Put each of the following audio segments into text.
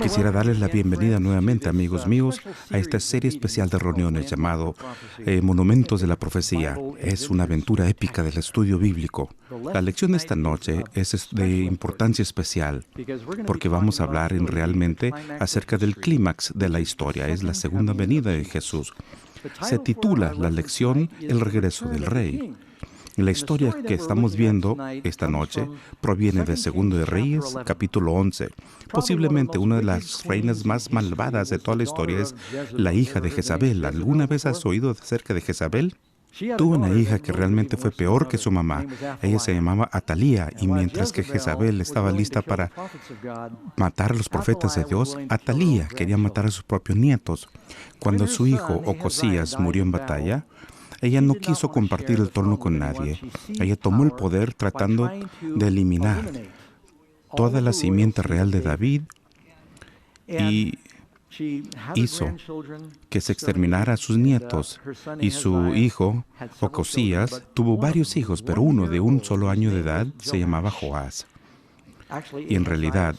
Quisiera darles la bienvenida nuevamente, amigos míos, a esta serie especial de reuniones llamado Monumentos de la Profecía. Es una aventura épica del estudio bíblico. La lección de esta noche es de importancia especial porque vamos a hablar realmente acerca del clímax de la historia. Es la segunda venida de Jesús. Se titula la lección El regreso del Rey. La historia que estamos viendo esta noche proviene de Segundo de Reyes, capítulo 11. Posiblemente una de las reinas más malvadas de toda la historia es la hija de Jezabel. ¿Alguna vez has oído acerca de Jezabel? Tuvo una hija que realmente fue peor que su mamá. Ella se llamaba Atalía, y mientras que Jezabel estaba lista para matar a los profetas de Dios, Atalía quería matar a sus propios nietos. Cuando su hijo Ocosías murió en batalla, ella no quiso compartir el trono con nadie. Ella tomó el poder tratando de eliminar toda la simiente real de David y hizo que se exterminara a sus nietos. Y su hijo, Ocosías, tuvo varios hijos, pero uno de un solo año de edad se llamaba Joás. Y en realidad,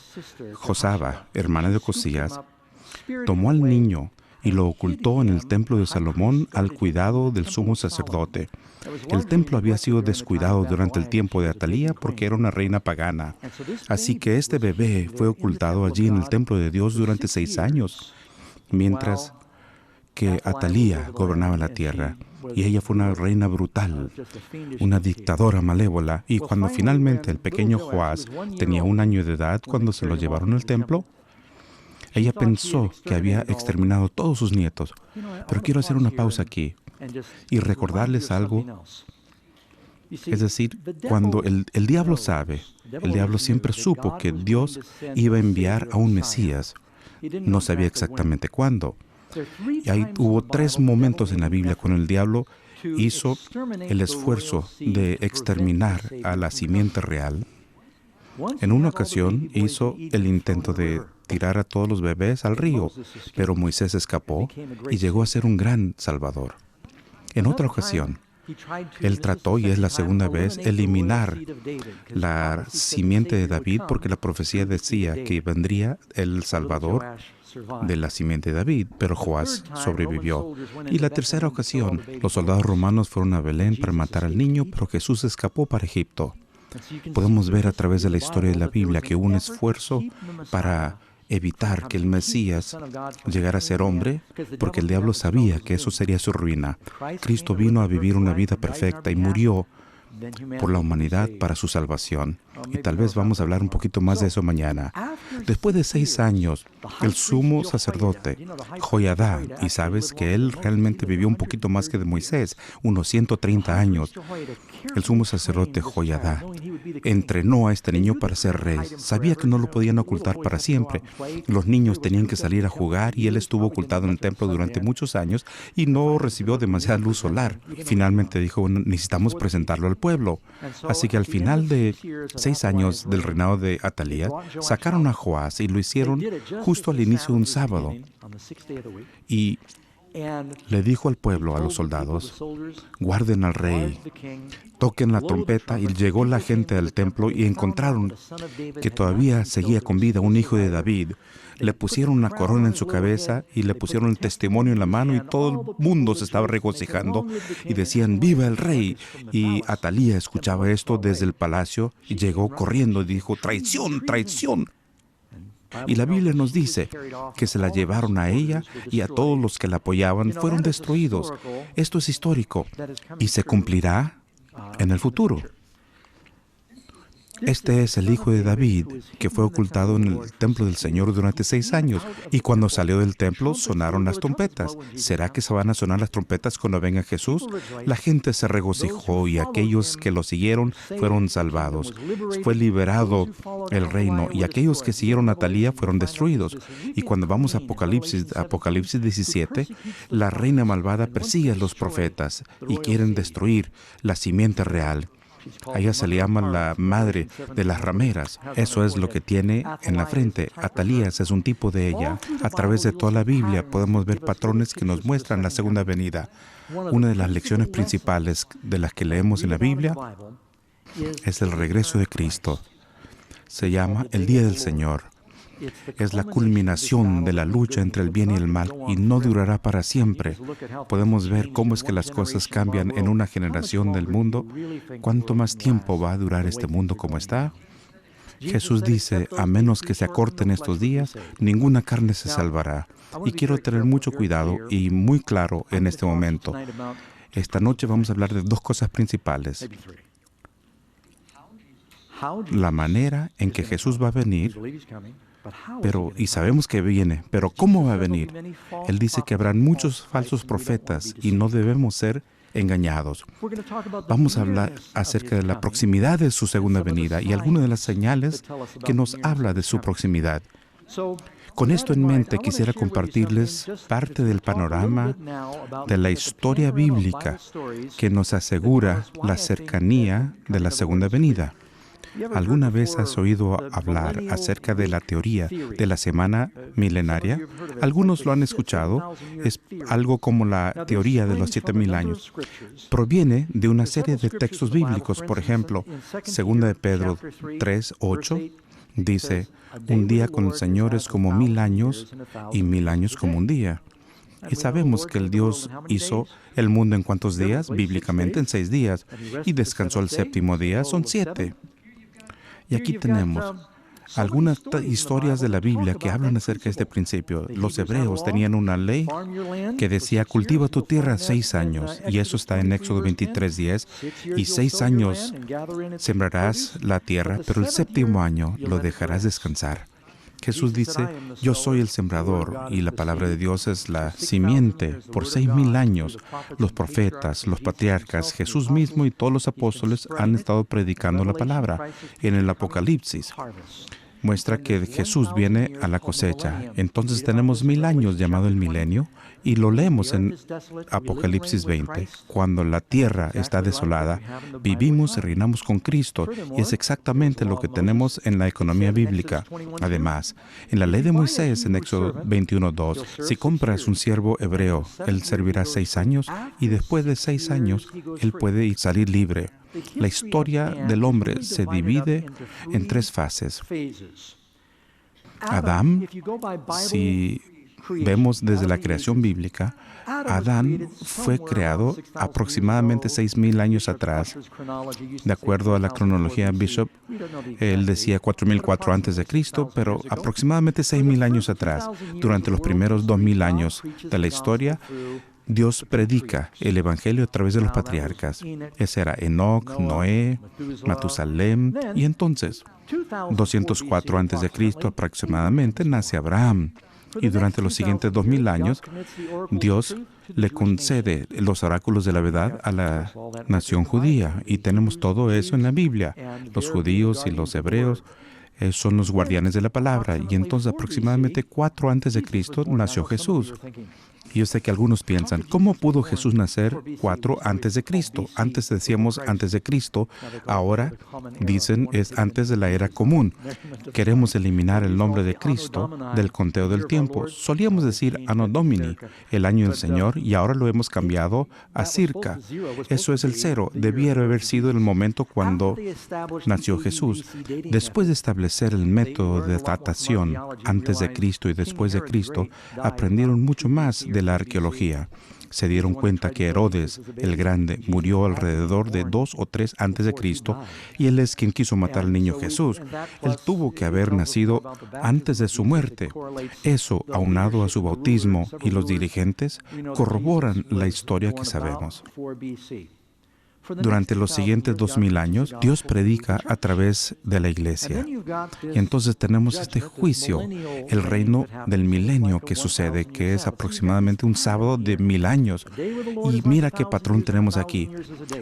Josaba, hermana de Ocosías, tomó al niño y lo ocultó en el templo de Salomón al cuidado del sumo sacerdote. El templo había sido descuidado durante el tiempo de Atalía porque era una reina pagana. Así que este bebé fue ocultado allí en el templo de Dios durante 6 años, mientras que Atalía gobernaba la tierra. Y ella fue una reina brutal, una dictadora malévola. Y cuando finalmente el pequeño Joás tenía 1 año de edad, cuando se lo llevaron al templo, ella pensó que había exterminado a todos sus nietos. Pero quiero hacer una pausa aquí y recordarles algo. Es decir, cuando el diablo sabe, el diablo siempre supo que Dios iba a enviar a un Mesías. No sabía exactamente cuándo. Y hubo 3 momentos en la Biblia cuando el diablo hizo el esfuerzo de exterminar a la simiente real. En una ocasión hizo el intento de tirar a todos los bebés al río, pero Moisés escapó y llegó a ser un gran salvador. En otra ocasión, él trató, y es la segunda vez, eliminar la simiente de David, porque la profecía decía que vendría el Salvador de la simiente de David, pero Joás sobrevivió. Y la tercera ocasión, los soldados romanos fueron a Belén para matar al niño, pero Jesús escapó para Egipto. Podemos ver a través de la historia de la Biblia que hubo un esfuerzo para evitar que el Mesías llegara a ser hombre, porque el diablo sabía que eso sería su ruina. Cristo vino a vivir una vida perfecta y murió por la humanidad para su salvación. Y tal vez vamos a hablar un poquito más de eso mañana. Después de 6 años, el sumo sacerdote, Joiada, y sabes que él realmente vivió un poquito más que de Moisés, unos 130 años. El sumo sacerdote Joiada entrenó a este niño para ser rey. Sabía que no lo podían ocultar para siempre. Los niños tenían que salir a jugar y él estuvo ocultado en el templo durante muchos años y no recibió demasiada luz solar. Finalmente dijo, necesitamos presentarlo al pueblo. Así que al final de 6 años del reinado de Atalía, sacaron a Joás y lo hicieron justo al inicio de un sábado. Y le dijo al pueblo, a los soldados, guarden al rey, toquen la trompeta. Y llegó la gente al templo y encontraron que todavía seguía con vida un hijo de David. Le pusieron una corona en su cabeza y le pusieron el testimonio en la mano, y todo el mundo se estaba regocijando y decían, ¡viva el rey! Y Atalía escuchaba esto desde el palacio y llegó corriendo y dijo, ¡traición, traición! Y la Biblia nos dice que se la llevaron a ella y a todos los que la apoyaban fueron destruidos. Esto es histórico y se cumplirá en el futuro. Este es el hijo de David, que fue ocultado en el templo del Señor durante 6 años. Y cuando salió del templo, sonaron las trompetas. ¿Será que se van a sonar las trompetas cuando venga Jesús? La gente se regocijó y aquellos que lo siguieron fueron salvados. Fue liberado el reino y aquellos que siguieron a Atalía fueron destruidos. Y cuando vamos a Apocalipsis 17, la reina malvada persigue a los profetas y quieren destruir la simiente real. A ella se le llama la madre de las rameras. Eso es lo que tiene en la frente. Atalías es un tipo de ella. A través de toda la Biblia podemos ver patrones que nos muestran la segunda venida. Una de las lecciones principales de las que leemos en la Biblia es el regreso de Cristo. Se llama el Día del Señor. Es la culminación de la lucha entre el bien y el mal y no durará para siempre. Podemos ver cómo es que las cosas cambian en una generación del mundo. ¿Cuánto más tiempo va a durar este mundo como está? Jesús dice, a menos que se acorten estos días, ninguna carne se salvará. Y quiero tener mucho cuidado y muy claro en este momento. Esta noche vamos a hablar de dos cosas principales. La manera en que Jesús va a venir, y sabemos que viene, pero ¿cómo va a venir? Él dice que habrán muchos falsos profetas y no debemos ser engañados. Vamos a hablar acerca de la proximidad de su segunda venida y algunas de las señales que nos habla de su proximidad. Con esto en mente, quisiera compartirles parte del panorama de la historia bíblica que nos asegura la cercanía de la segunda venida. ¿Alguna vez has oído hablar acerca de la teoría de la semana milenaria? Algunos lo han escuchado. Es algo como la teoría de los 7,000 años. Proviene de una serie de textos bíblicos. Por ejemplo, 2 de Pedro 3:8 dice, un día con el Señor es como 1,000 años y 1,000 años como un día. Y sabemos que el Dios hizo el mundo en ¿cuántos días? Bíblicamente en 6 días. Y descansó el séptimo día, son 7. Y aquí tenemos algunas historias de la Biblia que hablan acerca de este principio. Los hebreos tenían una ley que decía, cultiva tu tierra 6 años, y eso está en Éxodo 23:10, y 6 años sembrarás la tierra, pero el séptimo año lo dejarás descansar. Jesús dice, yo soy el sembrador, y la palabra de Dios es la simiente. Por 6,000 años, los profetas, los patriarcas, Jesús mismo y todos los apóstoles han estado predicando la palabra. En el Apocalipsis muestra que Jesús viene a la cosecha. Entonces tenemos 1,000 años llamado el milenio, y lo leemos en Apocalipsis 20. Cuando la tierra está desolada, vivimos y reinamos con Cristo, y es exactamente lo que tenemos en la economía bíblica. Además, en la ley de Moisés, en Éxodo 21:2, si compras un siervo hebreo, él servirá 6 años, y después de 6 años, él puede salir libre. La historia del hombre se divide en 3 fases. Adán, si vemos desde la creación bíblica, Adán fue creado aproximadamente 6,000 años atrás. De acuerdo a la cronología Bishop, él decía 4,004 antes de Cristo, pero aproximadamente 6,000 años atrás. Durante los primeros 2,000 años de la historia, Dios predica el Evangelio a través de los patriarcas. Ese era Enoc, Noé, Matusalem, y entonces, 204 antes de Cristo aproximadamente, nace Abraham. Y durante los siguientes 2,000 años, Dios le concede los oráculos de la verdad a la nación judía. Y tenemos todo eso en la Biblia. Los judíos y los hebreos son los guardianes de la palabra. Y entonces, aproximadamente 4 antes de Cristo, nació Jesús. Y yo sé que algunos piensan, ¿cómo pudo Jesús nacer 4 antes de Cristo? Antes decíamos antes de Cristo, ahora dicen es antes de la era común. Queremos eliminar el nombre de Cristo del conteo del tiempo. Solíamos decir Anno Domini, el año del Señor, y ahora lo hemos cambiado a circa. Eso es el 0. Debiera haber sido el momento cuando nació Jesús. Después de establecer el método de datación antes de Cristo y después de Cristo, aprendieron mucho más de la arqueología. Se dieron cuenta que Herodes el Grande murió alrededor de 2 o 3 antes de Cristo, y él es quien quiso matar al niño Jesús. Él tuvo que haber nacido antes de su muerte. Eso, aunado a su bautismo y los dirigentes, corroboran la historia que sabemos. Durante los siguientes 2,000 años, Dios predica a través de la iglesia. Y entonces tenemos este juicio, el reino del milenio que sucede, que es aproximadamente un sábado de 1,000 años. Y mira qué patrón tenemos aquí.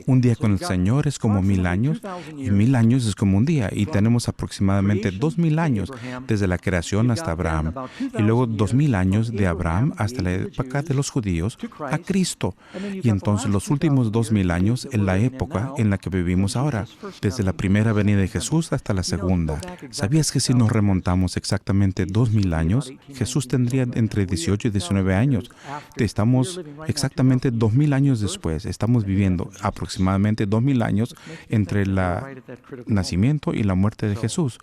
Un día con el Señor es como 1,000 años, y 1,000 años es como un día. Y tenemos aproximadamente 2,000 años desde la creación hasta Abraham. Y luego 2,000 años de Abraham hasta la época de los judíos a Cristo. Y entonces los últimos 2,000 años, el la época en la que vivimos ahora, desde la primera venida de Jesús hasta la segunda. ¿Sabías que si nos remontamos exactamente 2000 años, Jesús tendría entre 18 y 19 años? Estamos exactamente 2000 años después. Estamos viviendo aproximadamente 2000 años entre el nacimiento y la muerte de Jesús.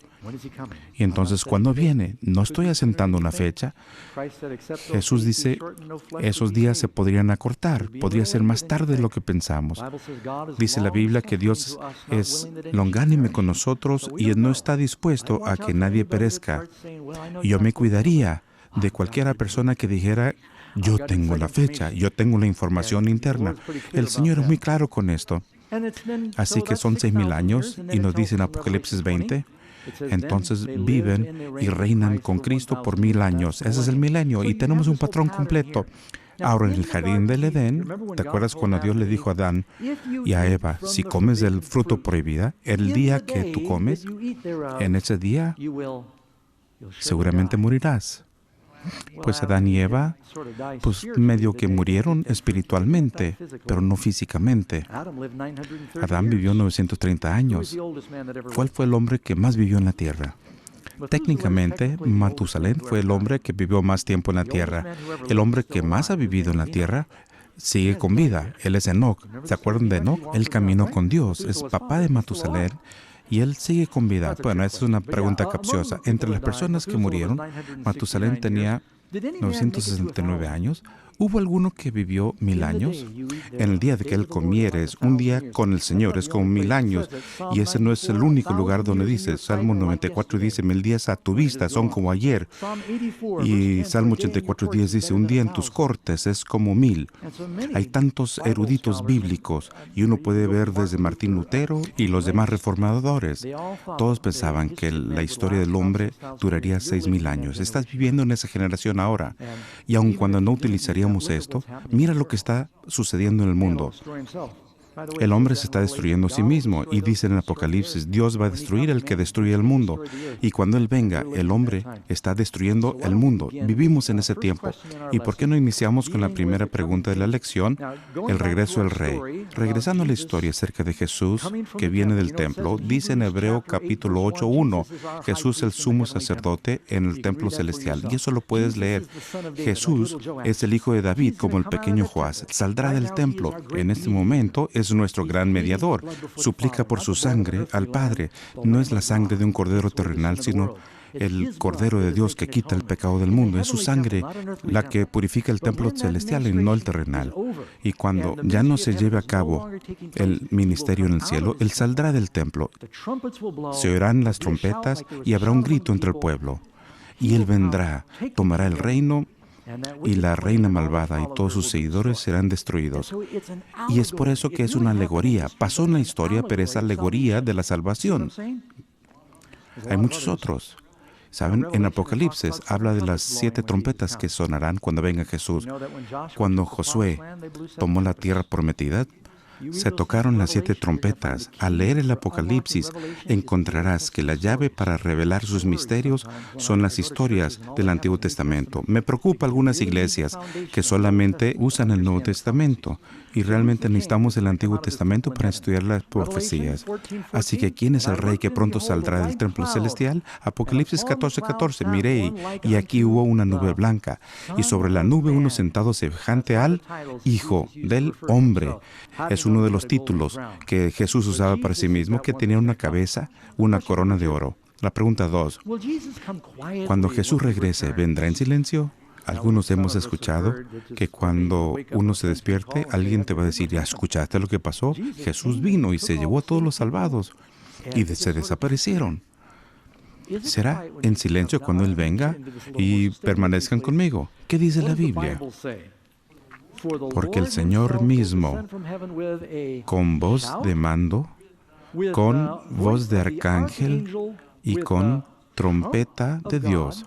Y entonces, ¿cuándo viene? No estoy asentando una fecha. Jesús dice, esos días se podrían acortar, podría ser más tarde de lo que pensamos. Dice la Biblia que Dios es longánime con nosotros y no está dispuesto a que nadie perezca. Y yo me cuidaría de cualquiera persona que dijera, yo tengo la fecha, yo tengo la información interna. El Señor es muy claro con esto. Así que son 6000 años y nos dice en Apocalipsis 20, entonces viven y reinan con Cristo por 1000 años. Ese es el milenio y tenemos un patrón completo. Ahora, en el jardín del Edén, ¿te acuerdas cuando Dios le dijo a Adán y a Eva, si comes del fruto prohibido, el día que tú comes, en ese día seguramente morirás? Pues Adán y Eva, pues medio que murieron espiritualmente, pero no físicamente. Adán vivió 930 años. ¿Cuál fue el hombre que más vivió en la tierra? Técnicamente, Matusalén fue el hombre que vivió más tiempo en la tierra. El hombre que más ha vivido en la tierra sigue con vida. Él es Enoc. ¿Se acuerdan de Enoc? Él caminó con Dios. Es papá de Matusalén. Y él sigue con vida. Bueno, esa es una pregunta capciosa. Entre las personas que murieron, Matusalén tenía 969 años. ¿Hubo alguno que vivió 1000 años? En el día de que él comieres, un día con el Señor es como 1000 años. Y ese no es el único lugar donde dice. Salmo 94 dice, 1000 días a tu vista son como ayer. Y Salmo 84:10 dice, un día en tus cortes es como 1000. Hay tantos eruditos bíblicos y uno puede ver desde Martín Lutero y los demás reformadores. Todos pensaban que la historia del hombre duraría 6000 años. Estás viviendo en esa generación ahora. Y aun cuando no utilizaríamos esto, mira lo que está sucediendo en el mundo. El hombre se está destruyendo a sí mismo y dice en el Apocalipsis, Dios va a destruir el que destruye el mundo. Y cuando Él venga, el hombre está destruyendo el mundo. Vivimos en ese tiempo. ¿Y por qué no iniciamos con la primera pregunta de la lección, el regreso del rey? Regresando a la historia acerca de Jesús, que viene del templo, dice en Hebreo capítulo 8:1, Jesús el sumo sacerdote en el templo celestial. Y eso lo puedes leer. Jesús es el hijo de David, como el pequeño Joás. Saldrá del templo. En este momento es nuestro gran mediador. Suplica por su sangre al Padre. No es la sangre de un cordero terrenal, sino el Cordero de Dios que quita el pecado del mundo. Es su sangre la que purifica el templo celestial y no el terrenal. Y cuando ya no se lleve a cabo el ministerio en el cielo, Él saldrá del templo. Se oirán las trompetas y habrá un grito entre el pueblo. Y Él vendrá, tomará el reino, y la reina malvada y todos sus seguidores serán destruidos. Y es por eso que es una alegoría. Pasó en la historia, pero es alegoría de la salvación. Hay muchos otros. ¿Saben? En Apocalipsis habla de las 7 trompetas que sonarán cuando venga Jesús. Cuando Josué tomó la tierra prometida, se tocaron las 7 trompetas. Al leer el Apocalipsis, encontrarás que la llave para revelar sus misterios son las historias del Antiguo Testamento. Me preocupa algunas iglesias que solamente usan el Nuevo Testamento y realmente necesitamos el Antiguo Testamento para estudiar las profecías. Así que, ¿quién es el rey que pronto saldrá del templo celestial? Apocalipsis 14:14. Miré, y aquí hubo una nube blanca, y sobre la nube uno sentado semejante al Hijo del Hombre. Es uno de los títulos que Jesús usaba para sí mismo, que tenía una cabeza, una corona de oro. La pregunta 2. Cuando Jesús regrese, ¿vendrá en silencio? Algunos hemos escuchado que cuando uno se despierte, alguien te va a decir, ¿ya escuchaste lo que pasó? Jesús vino y se llevó a todos los salvados y se desaparecieron. ¿Será en silencio cuando Él venga y permanezcan conmigo? ¿Qué dice la Biblia? Porque el Señor mismo, con voz de mando, con voz de arcángel y con trompeta de Dios.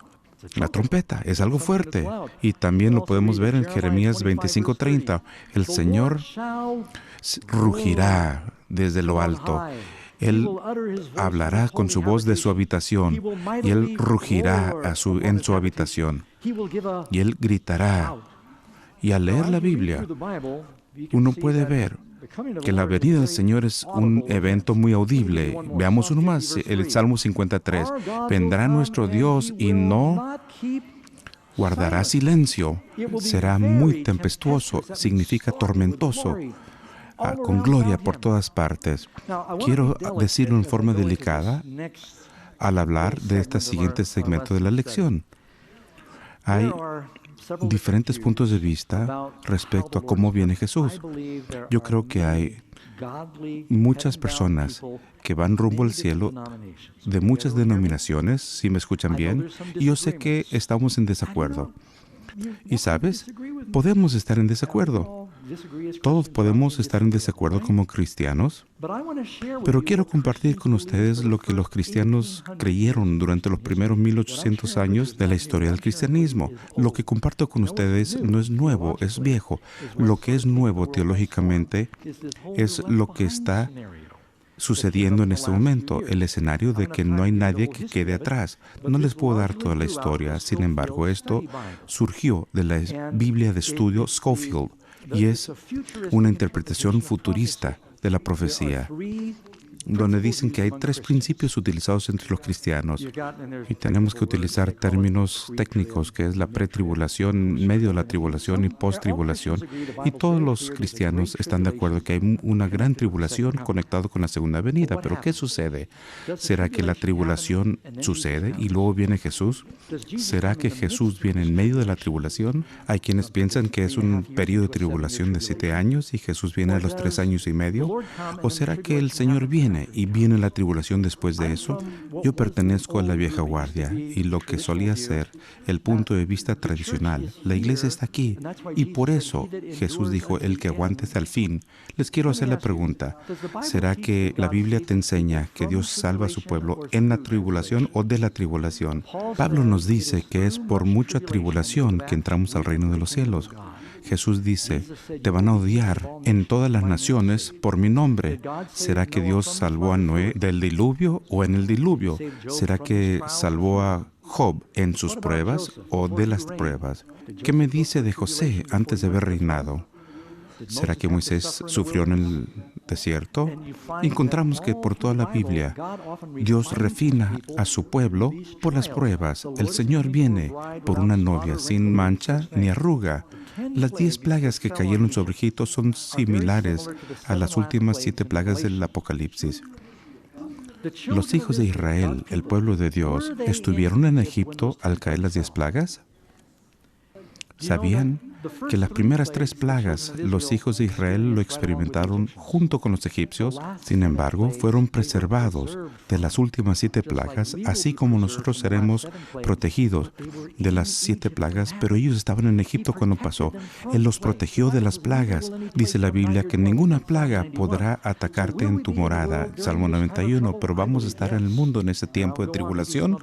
La trompeta es algo fuerte. Y también lo podemos ver en Jeremías 25:30. El Señor rugirá desde lo alto. Él hablará con su voz de su habitación. Y Él rugirá en su habitación. Y Él gritará. Y al leer la Biblia, uno puede ver que la venida del Señor es un evento muy audible. Veamos uno más, el Salmo 53. Vendrá nuestro Dios y no guardará silencio. Será muy tempestuoso, significa tormentoso, con gloria por todas partes. Quiero decirlo en forma delicada al hablar de este siguiente segmento de la lección. Hay diferentes puntos de vista respecto a cómo viene Jesús. Yo creo que hay muchas personas que van rumbo al cielo de muchas denominaciones, si me escuchan bien, y yo sé que estamos en desacuerdo. Y sabes, podemos estar en desacuerdo. Todos podemos estar en desacuerdo como cristianos, pero quiero compartir con ustedes lo que los cristianos creyeron durante los primeros 1800 años de la historia del cristianismo. Lo que comparto con ustedes no es nuevo, es viejo. Lo que es nuevo teológicamente es lo que está sucediendo en este momento, el escenario de que no hay nadie que quede atrás. No les puedo dar toda la historia, sin embargo, esto surgió de la Biblia de estudio Scofield y es una interpretación futurista de la profecía, donde dicen que hay tres principios utilizados entre los cristianos y tenemos que utilizar términos técnicos, que es la pretribulación, medio de la tribulación y post-tribulación. Y todos los cristianos están de acuerdo que hay una gran tribulación conectado con la segunda venida. Pero ¿qué sucede? ¿Será que la tribulación sucede y luego viene Jesús? ¿Será que Jesús viene en medio de la tribulación? Hay quienes piensan que es un periodo de tribulación de 7 años y Jesús viene a los 3 años y medio. ¿O será que el Señor viene y viene la tribulación después de eso? Yo pertenezco a la vieja guardia y lo que solía ser el punto de vista tradicional. La iglesia está aquí y por eso Jesús dijo, el que aguante hasta el fin. Les quiero hacer la pregunta, ¿será que la Biblia te enseña que Dios salva a su pueblo en la tribulación o de la tribulación? Pablo nos dice que es por mucha tribulación que entramos al reino de los cielos. Jesús dice, te van a odiar en todas las naciones por mi nombre. ¿Será que Dios salvó a Noé del diluvio o en el diluvio? ¿Será que salvó a Job en sus pruebas o de las pruebas? ¿Qué me dice de José antes de haber reinado? ¿Será que Moisés sufrió en el desierto? Encontramos que por toda la Biblia Dios refina a su pueblo por las pruebas. El Señor viene por una novia sin mancha ni arruga. Las 10 plagas que cayeron sobre Egipto son similares a las últimas 7 plagas del Apocalipsis. Los hijos de Israel, el pueblo de Dios, ¿estuvieron en Egipto al caer las 10 plagas? ¿Sabían que las primeras 3 plagas los hijos de Israel lo experimentaron junto con los egipcios? Sin embargo, fueron preservados de las últimas 7 plagas, así como nosotros seremos protegidos de las 7 plagas, pero ellos estaban en Egipto cuando pasó. Él los protegió de las plagas. Dice la Biblia que ninguna plaga podrá atacarte en tu morada, Salmo 91, pero vamos a estar en el mundo en ese tiempo de tribulación.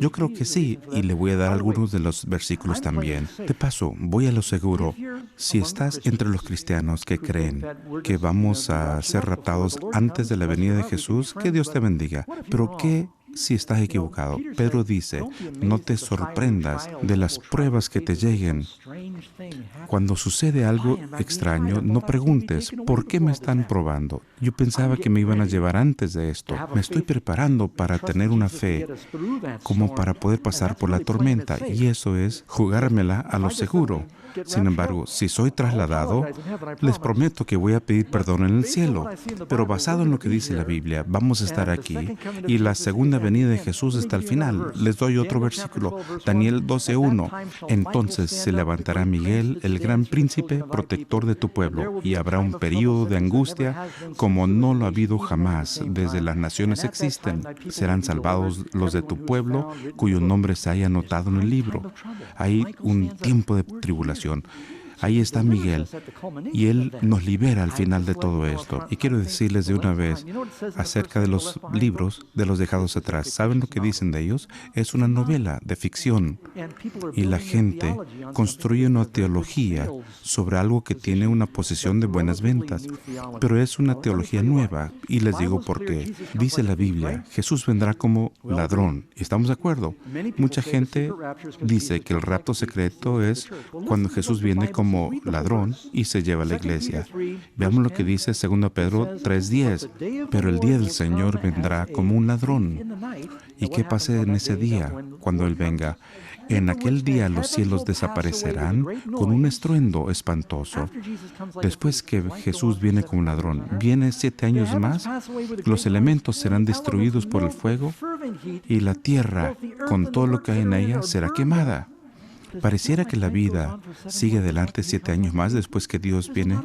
Yo creo que sí, y le voy a dar algunos de los versículos también. De paso, voy a lo seguro. Si estás entre los cristianos que creen que vamos a ser raptados antes de la venida de Jesús, que Dios te bendiga. Pero ¿qué si estás equivocado? Pedro dice, no te sorprendas de las pruebas que te lleguen. Cuando sucede algo extraño, no preguntes, ¿por qué me están probando? Yo pensaba que me iban a llevar antes de esto. Me estoy preparando para tener una fe como para poder pasar por la tormenta, y eso es jugármela a lo seguro. Sin embargo, si soy trasladado, les prometo que voy a pedir perdón en el cielo. Pero basado en lo que dice la Biblia, vamos a estar aquí y la segunda venida de Jesús está al final. Les doy otro versículo, Daniel 12:1. Entonces se levantará Miguel, el gran príncipe, protector de tu pueblo, y habrá un período de angustia como no lo ha habido jamás desde las naciones existen. Serán salvados los de tu pueblo, cuyo nombre se haya anotado en el libro. Hay un tiempo de tribulación. Ahí está Miguel y él nos libera al final de todo esto. Y quiero decirles de una vez acerca de los libros de los dejados atrás. ¿Saben lo que dicen de ellos? Es una novela de ficción y la gente construye una teología sobre algo que tiene una posición de buenas ventas, pero es una teología nueva. Y les digo por qué. Dice la Biblia, Jesús vendrá como ladrón. ¿Y estamos de acuerdo? Mucha gente dice que el rapto secreto es cuando Jesús viene como como ladrón y se lleva a la iglesia. Veamos lo que dice 2 Pedro 3:10. Pero el día del Señor vendrá como un ladrón. ¿Y qué pasa en ese día, cuando Él venga? En aquel día los cielos desaparecerán con un estruendo espantoso. Después que Jesús viene como ladrón, viene 7 años más, los elementos serán destruidos por el fuego y la tierra, con todo lo que hay en ella, será quemada. Pareciera que la vida sigue adelante 7 años más después que Dios viene.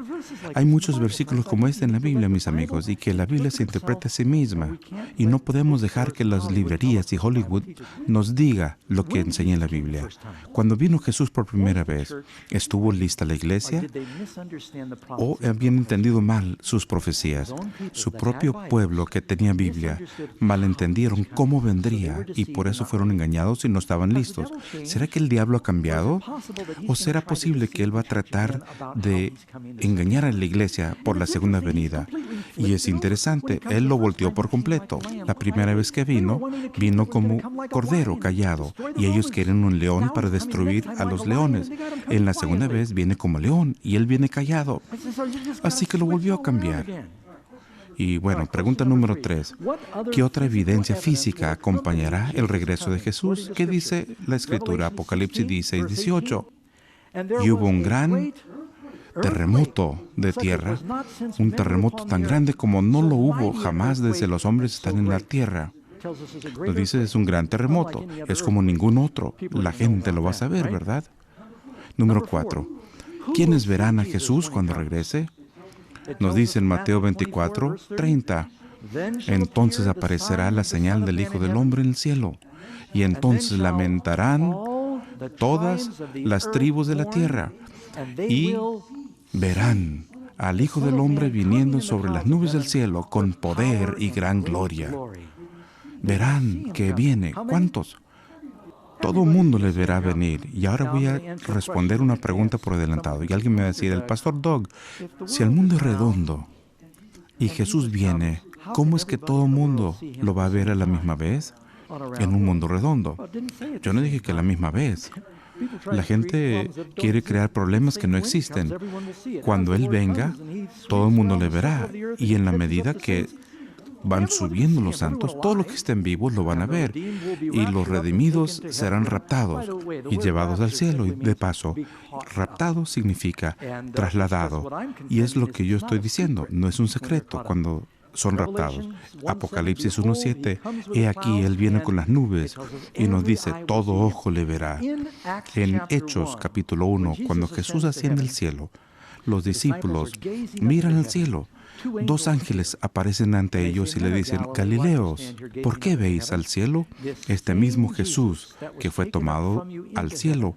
Hay muchos versículos como este en la Biblia, mis amigos, y que la Biblia se interpreta a sí misma. Y no podemos dejar que las librerías y Hollywood nos diga lo que enseña la Biblia. Cuando vino Jesús por primera vez, ¿estuvo lista la iglesia? ¿O habían entendido mal sus profecías? Su propio pueblo que tenía Biblia malentendieron cómo vendría y por eso fueron engañados y no estaban listos. ¿Será que el diablo ha cambiado? ¿O será posible que Él va a tratar de engañar a la iglesia por la segunda venida? Y es interesante, Él lo volteó por completo. La primera vez que vino como cordero callado, y ellos quieren un león para destruir a los leones. En la segunda vez viene como león, y Él viene callado. Así que lo volvió a cambiar. Y bueno, pregunta número 3. ¿Qué otra evidencia física acompañará el regreso de Jesús? ¿Qué dice la Escritura? Apocalipsis 16:18. Y hubo un gran terremoto de tierra, un terremoto tan grande como no lo hubo jamás desde los hombres están en la tierra. Lo dice, es un gran terremoto, es como ningún otro. La gente lo va a saber, ¿verdad? Número 4. ¿Quiénes verán a Jesús cuando regrese? Nos dice en Mateo 24:30. Entonces aparecerá la señal del Hijo del Hombre en el cielo, y entonces lamentarán todas las tribus de la tierra, y verán al Hijo del Hombre viniendo sobre las nubes del cielo con poder y gran gloria. Verán que viene. ¿Cuántos? Todo el mundo le verá venir. Y ahora voy a responder una pregunta por adelantado. Y alguien me va a decir, el pastor Doug, si el mundo es redondo y Jesús viene, ¿cómo es que todo el mundo lo va a ver a la misma vez en un mundo redondo? Yo no dije que a la misma vez. La gente quiere crear problemas que no existen. Cuando Él venga, todo el mundo le verá. Y en la medida que van subiendo los santos, todos los que estén vivos lo van a ver, y los redimidos serán raptados y llevados al cielo. Y de paso, raptado significa trasladado, y es lo que yo estoy diciendo, no es un secreto cuando son raptados. Apocalipsis 1:7, he aquí, Él viene con las nubes, y nos dice, todo ojo le verá. En Hechos capítulo 1, cuando Jesús asciende al cielo, los discípulos miran al cielo. 2 ángeles aparecen ante ellos y le dicen, Galileos, ¿por qué veis al cielo? Este mismo Jesús que fue tomado al cielo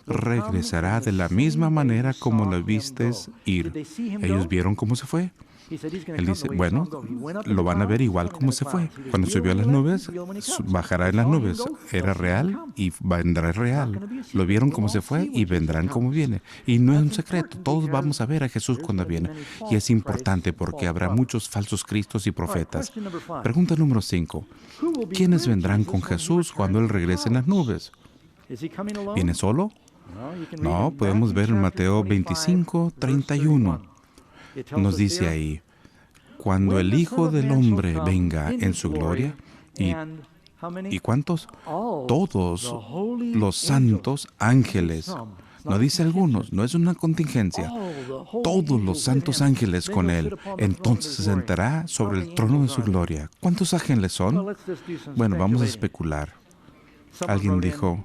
regresará de la misma manera como lo vistes ir. Ellos vieron cómo se fue. Él dice, bueno, lo van a ver igual como se fue. Cuando subió a las nubes, bajará en las nubes. Era real y vendrá real. Lo vieron como se fue y vendrán como viene. Y no es un secreto, todos vamos a ver a Jesús cuando viene. Y es importante porque habrá muchos falsos cristos y profetas. Pregunta número 5. ¿Quiénes vendrán con Jesús cuando Él regrese en las nubes? ¿Viene solo? No, podemos ver en Mateo 25:31. Nos dice ahí, cuando el Hijo del Hombre venga en su gloria, ¿y cuántos? Todos los santos ángeles. No dice algunos, no es una contingencia. Todos los santos ángeles con Él. Entonces se sentará sobre el trono de su gloria. ¿Cuántos ángeles son? Bueno, vamos a especular. Alguien dijo,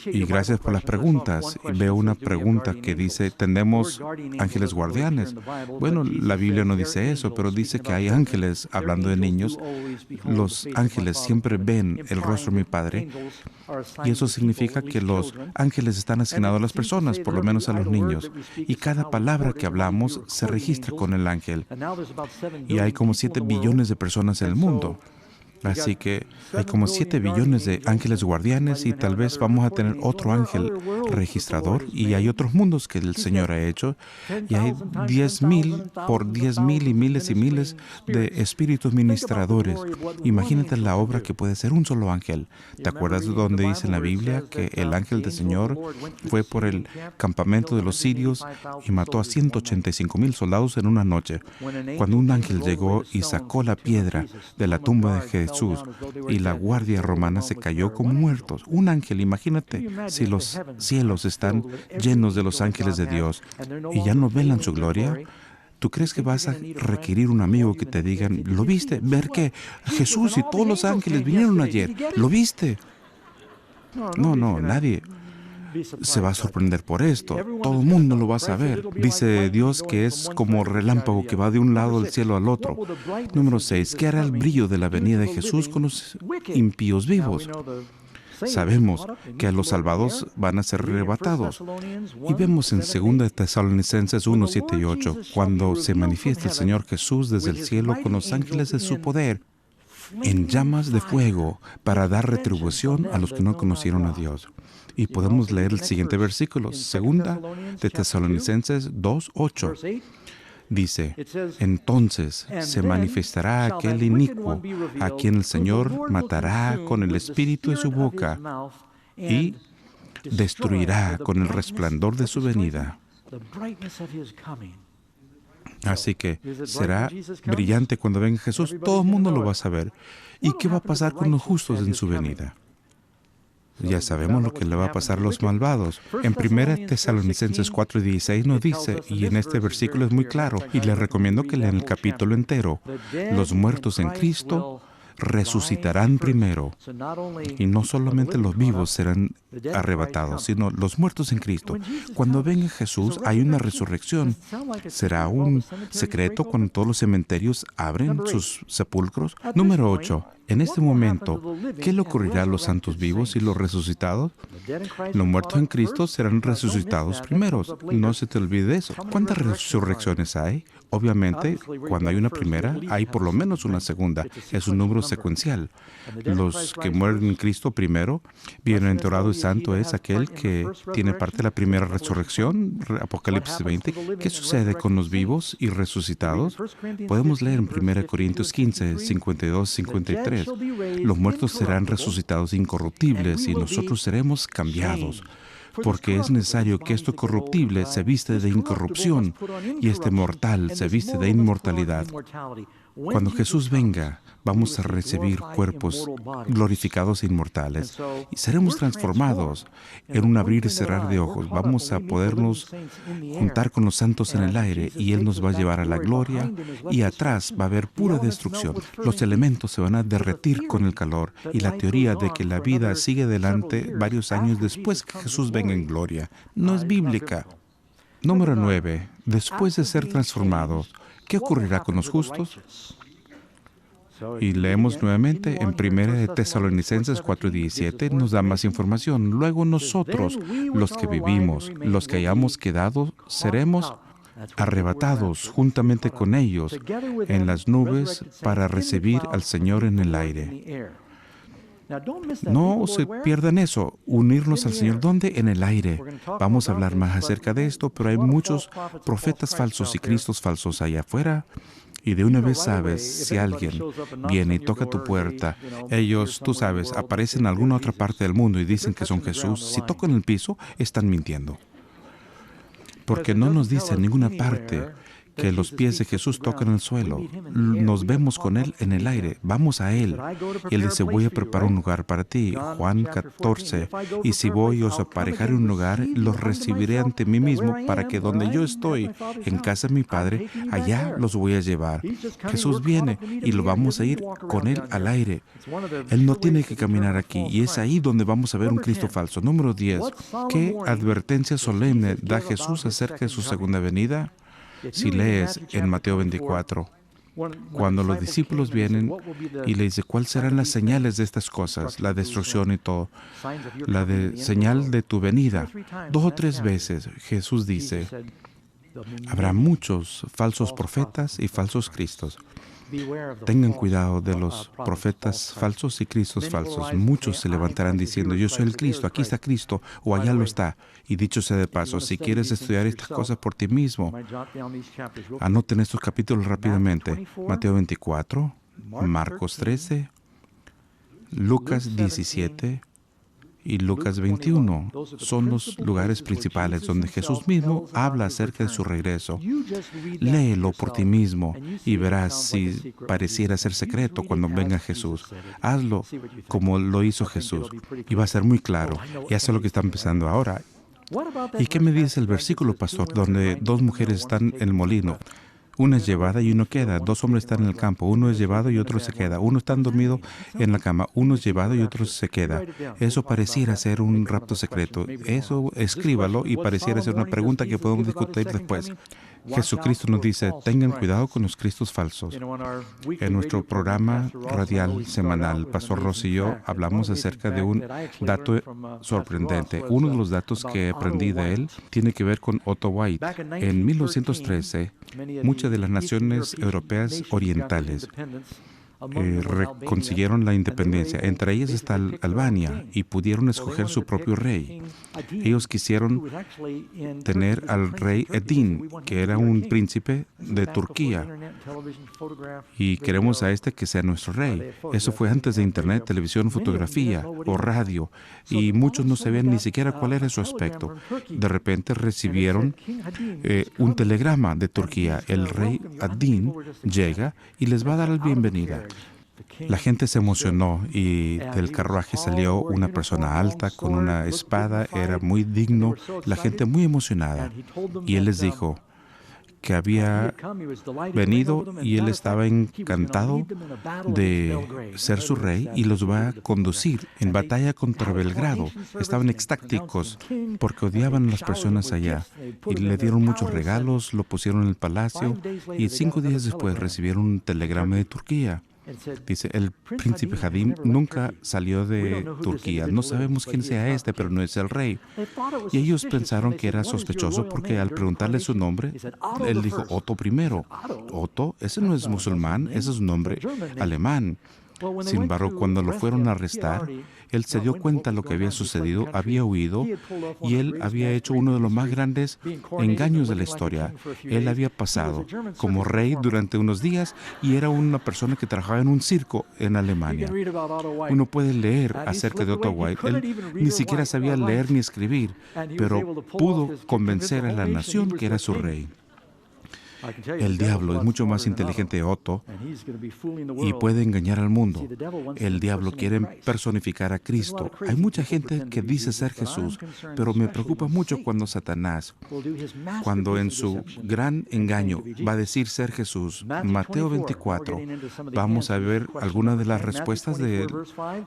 y gracias por las preguntas. Y veo una pregunta que dice, ¿tenemos ángeles guardianes? Bueno, la Biblia no dice eso, pero dice que hay ángeles, hablando de niños. Los ángeles siempre ven el rostro de mi Padre. Y eso significa que los ángeles están asignados a las personas, por lo menos a los niños. Y cada palabra que hablamos se registra con el ángel. Y hay como 7 billones de personas en el mundo. Así que hay como 7 billones de ángeles guardianes y tal vez vamos a tener otro ángel registrador y hay otros mundos que el Señor ha hecho y hay 10,000 por 10,000 y miles de espíritus ministradores. Imagínate la obra que puede ser un solo ángel. ¿Te acuerdas donde dice en la Biblia que el ángel del Señor fue por el campamento de los sirios y mató a 185,000 soldados en una noche? Cuando un ángel llegó y sacó la piedra de la tumba de Jesús y la guardia romana se cayó como muertos. Un ángel, imagínate si los cielos están llenos de los ángeles de Dios y ya no velan su gloria. ¿Tú crees que vas a requerir un amigo que te digan, ¿lo viste? ¿Ver qué? Jesús y todos los ángeles vinieron ayer. ¿Lo viste? No, nadie se va a sorprender por esto. Todo el mundo lo va a saber. Dice Dios que es como relámpago que va de un lado del cielo al otro. Número 6. ¿Qué hará el brillo de la venida de Jesús con los impíos vivos? Sabemos que a los salvados van a ser arrebatados. Y vemos en 2 Tesalonicenses 1, 7 y 8, cuando se manifiesta el Señor Jesús desde el cielo con los ángeles de su poder, en llamas de fuego, para dar retribución a los que no conocieron a Dios. Y podemos leer el siguiente versículo, 2 Tesalonicenses 2, 8. Dice, entonces se manifestará aquel inicuo a quien el Señor matará con el espíritu de su boca y destruirá con el resplandor de su venida. Así que será brillante cuando venga Jesús. Todo el mundo lo va a saber. ¿Y qué va a pasar con los justos en su venida? Ya sabemos lo que le va a pasar a los malvados. En 1 Tesalonicenses 4:16 nos dice, y en este versículo es muy claro, y les recomiendo que lean el capítulo entero, los muertos en Cristo resucitarán primero. Y no solamente los vivos serán arrebatados, sino los muertos en Cristo. Cuando venga Jesús hay una resurrección. ¿Será un secreto cuando todos los cementerios abren sus sepulcros? Número 8. En este momento, ¿qué le ocurrirá a los santos vivos y los resucitados? Los muertos en Cristo serán resucitados primeros. No se te olvide eso. ¿Cuántas resurrecciones hay? Obviamente, cuando hay una primera, hay por lo menos una segunda. Es un número secuencial. Los que mueren en Cristo primero, bienaventurado y santo es aquel que tiene parte de la primera resurrección, Apocalipsis 20. ¿Qué sucede con los vivos y resucitados? Podemos leer en 1 Corintios 15, 52, 53. Los muertos serán resucitados incorruptibles y nosotros seremos cambiados. Porque es necesario que esto corruptible se viste de incorrupción y este mortal se viste de inmortalidad. Cuando Jesús venga, vamos a recibir cuerpos glorificados e inmortales y seremos transformados en un abrir y cerrar de ojos. Vamos a podernos juntar con los santos en el aire y Él nos va a llevar a la gloria y atrás va a haber pura destrucción. Los elementos se van a derretir con el calor y la teoría de que la vida sigue adelante varios años después que Jesús venga en gloria no es bíblica. Número 9. Después de ser transformados, ¿qué ocurrirá con los justos? Y leemos nuevamente en 1 Tesalonicenses 4:17, nos da más información. Luego nosotros, los que vivimos, los que hayamos quedado, seremos arrebatados juntamente con ellos en las nubes para recibir al Señor en el aire. No se pierdan eso, unirnos al Señor. ¿Dónde? En el aire. Vamos a hablar más acerca de esto, pero hay muchos profetas falsos y cristos falsos allá afuera. Y de una vez sabes, si alguien viene y toca tu puerta, ellos, tú sabes, aparecen en alguna otra parte del mundo y dicen que son Jesús. Si tocan el piso, están mintiendo. Porque no nos dice en ninguna parte que los pies de Jesús tocan el suelo. Nos vemos con Él en el aire. Vamos a Él. Y Él dice, voy a preparar un lugar para ti. Juan 14. Y si voy y os aparejaré un lugar, los recibiré ante mí mismo para que donde yo estoy, en casa de mi Padre, allá los voy a llevar. Jesús viene y lo vamos a ir con Él al aire. Él no tiene que caminar aquí. Y es ahí donde vamos a ver un Cristo falso. Número 10. ¿Qué advertencia solemne da Jesús acerca de su segunda venida? Si lees en Mateo 24, cuando los discípulos vienen y le dicen, ¿cuáles serán las señales de estas cosas? La destrucción y todo. La señal de tu venida. 2 o 3 veces Jesús dice, habrá muchos falsos profetas y falsos cristos. Tengan cuidado de los profetas falsos y cristos falsos. Muchos se levantarán diciendo, yo soy el Cristo, aquí está Cristo, o allá lo está. Y dicho sea de paso, si quieres estudiar estas cosas por ti mismo, anoten estos capítulos rápidamente. Mateo 24, Marcos 13, Lucas 17 y Lucas 21 son los lugares principales donde Jesús mismo habla acerca de su regreso. Léelo por ti mismo y verás si pareciera ser secreto cuando venga Jesús. Hazlo como lo hizo Jesús y va a ser muy claro. Y eso es lo que está empezando ahora. ¿Y qué me dice el versículo, pastor, donde dos mujeres están en el molino? Una es llevada y uno queda. Dos hombres están en el campo. Uno es llevado y otro se queda. Uno está dormido en la cama. Uno es llevado y otro se queda. Eso pareciera ser un rapto secreto. Eso escríbalo y pareciera ser una pregunta que podemos discutir después. Jesucristo nos dice, tengan cuidado con los cristos falsos. En nuestro programa radial semanal, Pastor Ross y yo hablamos acerca de un dato sorprendente. Uno de los datos que aprendí de él tiene que ver con Otto White. En 1913, muchas de las naciones europeas orientales consiguieron la independencia. Entre ellas está Albania y pudieron escoger su propio rey. Ellos quisieron tener al rey Eddin, que era un príncipe de Turquía, y queremos a este que sea nuestro rey. Eso fue antes de internet, televisión, fotografía o radio, y muchos no sabían ni siquiera cuál era su aspecto. De repente recibieron un telegrama de Turquía. El rey Eddin llega y les va a dar la bienvenida. La gente se emocionó y del carruaje salió una persona alta con una espada, era muy digno, la gente muy emocionada. Y él les dijo que había venido y él estaba encantado de ser su rey y los va a conducir en batalla contra Belgrado. Estaban extáticos porque odiaban a las personas allá y le dieron muchos regalos, lo pusieron en el palacio y 5 días después recibieron un telegrama de Turquía. Dice, el príncipe Hadim nunca salió de Turquía. No sabemos quién sea este, pero no es el rey. Y ellos pensaron que era sospechoso porque al preguntarle su nombre, él dijo Otto I. Otto, ese no es musulmán, ese es un nombre alemán. Sin embargo, cuando lo fueron a arrestar, él se dio cuenta de lo que había sucedido, había huido y él había hecho uno de los más grandes engaños de la historia. Él había pasado como rey durante unos días y era una persona que trabajaba en un circo en Alemania. Uno puede leer acerca de Otto White. Él ni siquiera sabía leer ni escribir, pero pudo convencer a la nación que era su rey. El diablo es mucho más inteligente que Otto y puede engañar al mundo. El diablo quiere personificar a Cristo. Hay mucha gente que dice ser Jesús, pero me preocupa mucho cuando Satanás, cuando en su gran engaño va a decir ser Jesús. Mateo 24, vamos a ver algunas de las respuestas de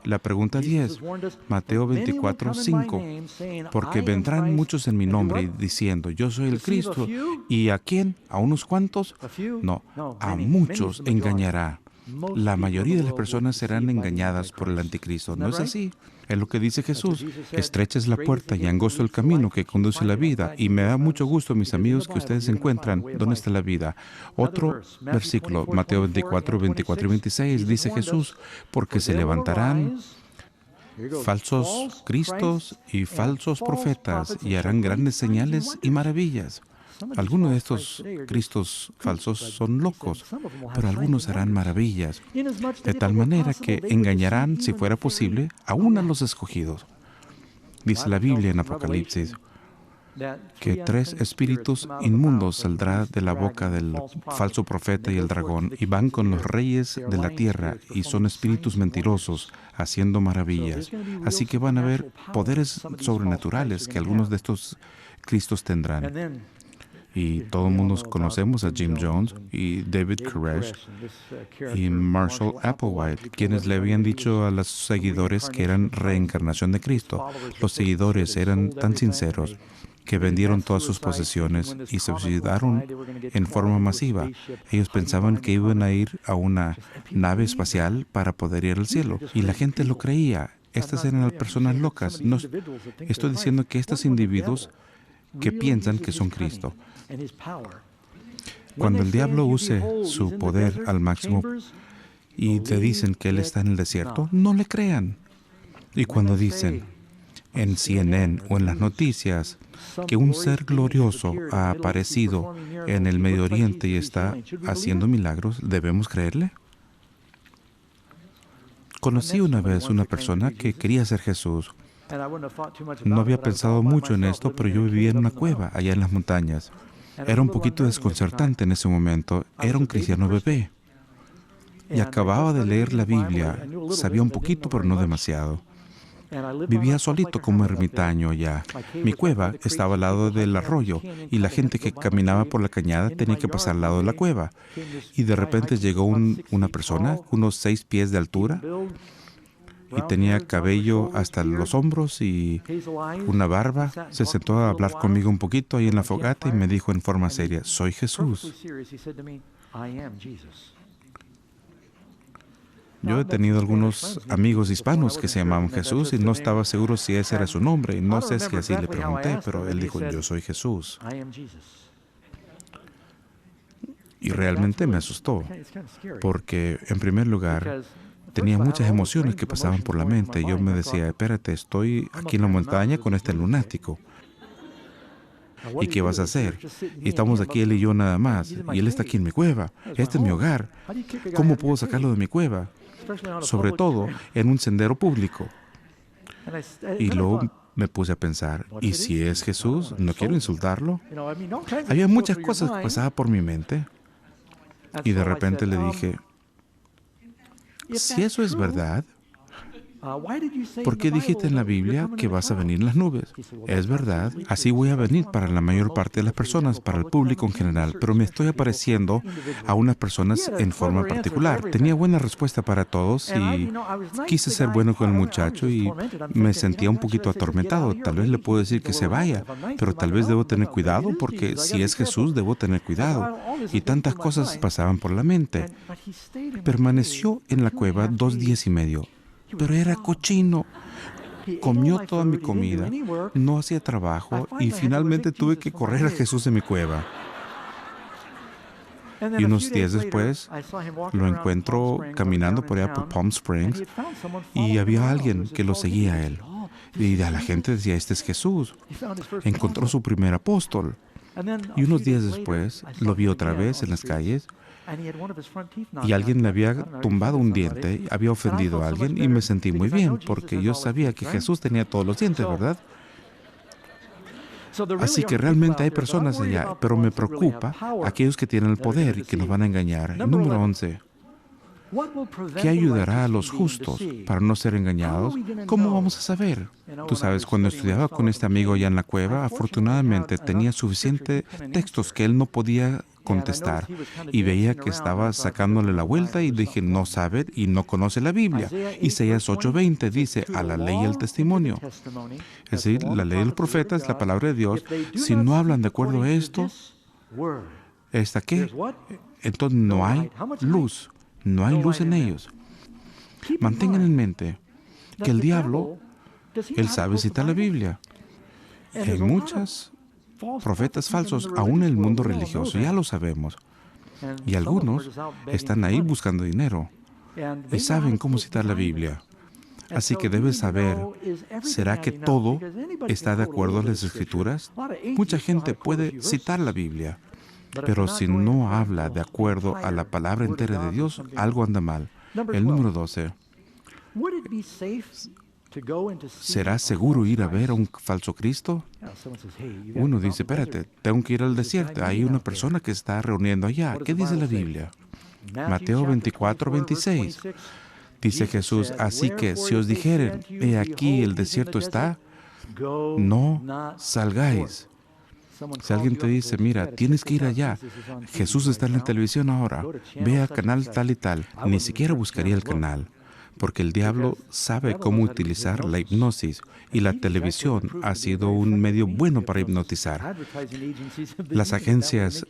la pregunta 10. Mateo 24, 5. Porque vendrán muchos en mi nombre diciendo, yo soy el Cristo. ¿Y a quién? ¿A unos cuantos? No, a muchos engañará. La mayoría de las personas serán engañadas por el anticristo. ¿No es así? Es lo que dice Jesús. Estrecha es la puerta y angosto el camino que conduce a la vida. Y me da mucho gusto, mis amigos, que ustedes encuentran dónde está la vida. Otro versículo, Mateo 24, 24 y 26, dice Jesús, porque se levantarán falsos cristos y falsos profetas y harán grandes señales y maravillas. Algunos de estos cristos falsos son locos, pero algunos harán maravillas, de tal manera que engañarán, si fuera posible, aún a los escogidos. Dice la Biblia en Apocalipsis que 3 espíritus inmundos saldrán de la boca del falso profeta y el dragón, y van con los reyes de la tierra, y son espíritus mentirosos, haciendo maravillas. Así que van a haber poderes sobrenaturales que algunos de estos cristos tendrán. Y todo el mundo conocemos a Jim Jones y David Koresh y Marshall Applewhite, quienes le habían dicho a los seguidores que eran reencarnación de Cristo. Los seguidores eran tan sinceros que vendieron todas sus posesiones y se suicidaron en forma masiva. Ellos pensaban que iban a ir a una nave espacial para poder ir al cielo. Y la gente lo creía. Estas eran las personas locas. No, estoy diciendo que estos individuos que piensan que son Cristo. Cuando el diablo use su poder al máximo y te dicen que él está en el desierto, no le crean. Y cuando dicen en CNN o en las noticias que un ser glorioso ha aparecido en el Medio Oriente y está haciendo milagros, ¿debemos creerle? Conocí una vez una persona que quería ser Jesús. No había pensado mucho en esto, pero yo vivía en una cueva allá en las montañas. Era un poquito desconcertante en ese momento. Era un cristiano bebé. Y acababa de leer la Biblia. Sabía un poquito, pero no demasiado. Vivía solito como ermitaño allá. Mi cueva estaba al lado del arroyo y la gente que caminaba por la cañada tenía que pasar al lado de la cueva. Y de repente llegó una persona, unos 6 pies de altura, y tenía cabello hasta los hombros y una barba. Se sentó a hablar conmigo un poquito ahí en la fogata y me dijo en forma seria, «Soy Jesús». Yo he tenido algunos amigos hispanos que se llamaban Jesús y no estaba seguro si ese era su nombre. Y no sé si así le pregunté, pero él dijo, «Yo soy Jesús». Y realmente me asustó, porque en primer lugar tenía muchas emociones que pasaban por la mente. Yo me decía, espérate, estoy aquí en la montaña con este lunático. ¿Y qué vas a hacer? Y estamos aquí él y yo nada más. Y él está aquí en mi cueva. Este es mi hogar. ¿Cómo puedo sacarlo de mi cueva? Sobre todo en un sendero público. Y luego me puse a pensar, ¿y si es Jesús? No quiero insultarlo. Había muchas cosas que pasaban por mi mente. Y de repente le dije, si eso es verdad, ¿por qué dijiste en la Biblia que vas a venir en las nubes? Es verdad, así voy a venir para la mayor parte de las personas, para el público en general, pero me estoy apareciendo a unas personas en forma particular. Tenía buena respuesta para todos y quise ser bueno con el muchacho y me sentía un poquito atormentado. Tal vez le puedo decir que se vaya, pero tal vez debo tener cuidado porque si es Jesús debo tener cuidado. Y tantas cosas pasaban por la mente. Permaneció en la cueva 2 días y medio. Pero era cochino. Comió toda mi comida, no hacía trabajo y finalmente tuve que correr a Jesús de mi cueva. Y unos días después lo encuentro caminando por allá por Palm Springs y había alguien que lo seguía a él. Y a la gente decía, este es Jesús. Encontró su primer apóstol. Y unos días después lo vi otra vez en las calles y alguien le había tumbado un diente, había ofendido a alguien y me sentí muy bien porque yo sabía que Jesús tenía todos los dientes, ¿verdad? Así que realmente hay personas allá, pero me preocupa aquellos que tienen el poder y que nos van a engañar. Número 11. ¿Qué ayudará a los justos para no ser engañados? ¿Cómo vamos a saber? Tú sabes, cuando estudiaba con este amigo allá en la cueva, afortunadamente tenía suficientes textos que él no podía contestar y veía que estaba sacándole la vuelta y dije, no sabe y no conoce la Biblia. Isaías 8:20 dice, a la ley y el testimonio. Es decir, la ley de los profetas, la palabra de Dios, si no hablan de acuerdo a esto, ¿esta qué? Entonces no hay luz. No hay luz en ellos. Mantengan en mente que el diablo, él sabe citar la Biblia. Hay muchos profetas falsos, aún en el mundo religioso, ya lo sabemos. Y algunos están ahí buscando dinero y saben cómo citar la Biblia. Así que debes saber, ¿será que todo está de acuerdo a las Escrituras? Mucha gente puede citar la Biblia, pero si no habla de acuerdo a la palabra entera de Dios, algo anda mal. El número 12. ¿Será seguro ir a ver a un falso Cristo? Uno dice, espérate, tengo que ir al desierto. Hay una persona que está reuniendo allá. ¿Qué dice la Biblia? Mateo 24:26. Dice Jesús, así que si os dijeren, he aquí el desierto está, no salgáis. Si alguien te dice, mira, tienes que ir allá, Jesús está en la televisión ahora, ve al canal tal y tal, ni siquiera buscaría el canal, porque el diablo sabe cómo utilizar la hipnosis y la televisión ha sido un medio bueno para hipnotizar. Las agencias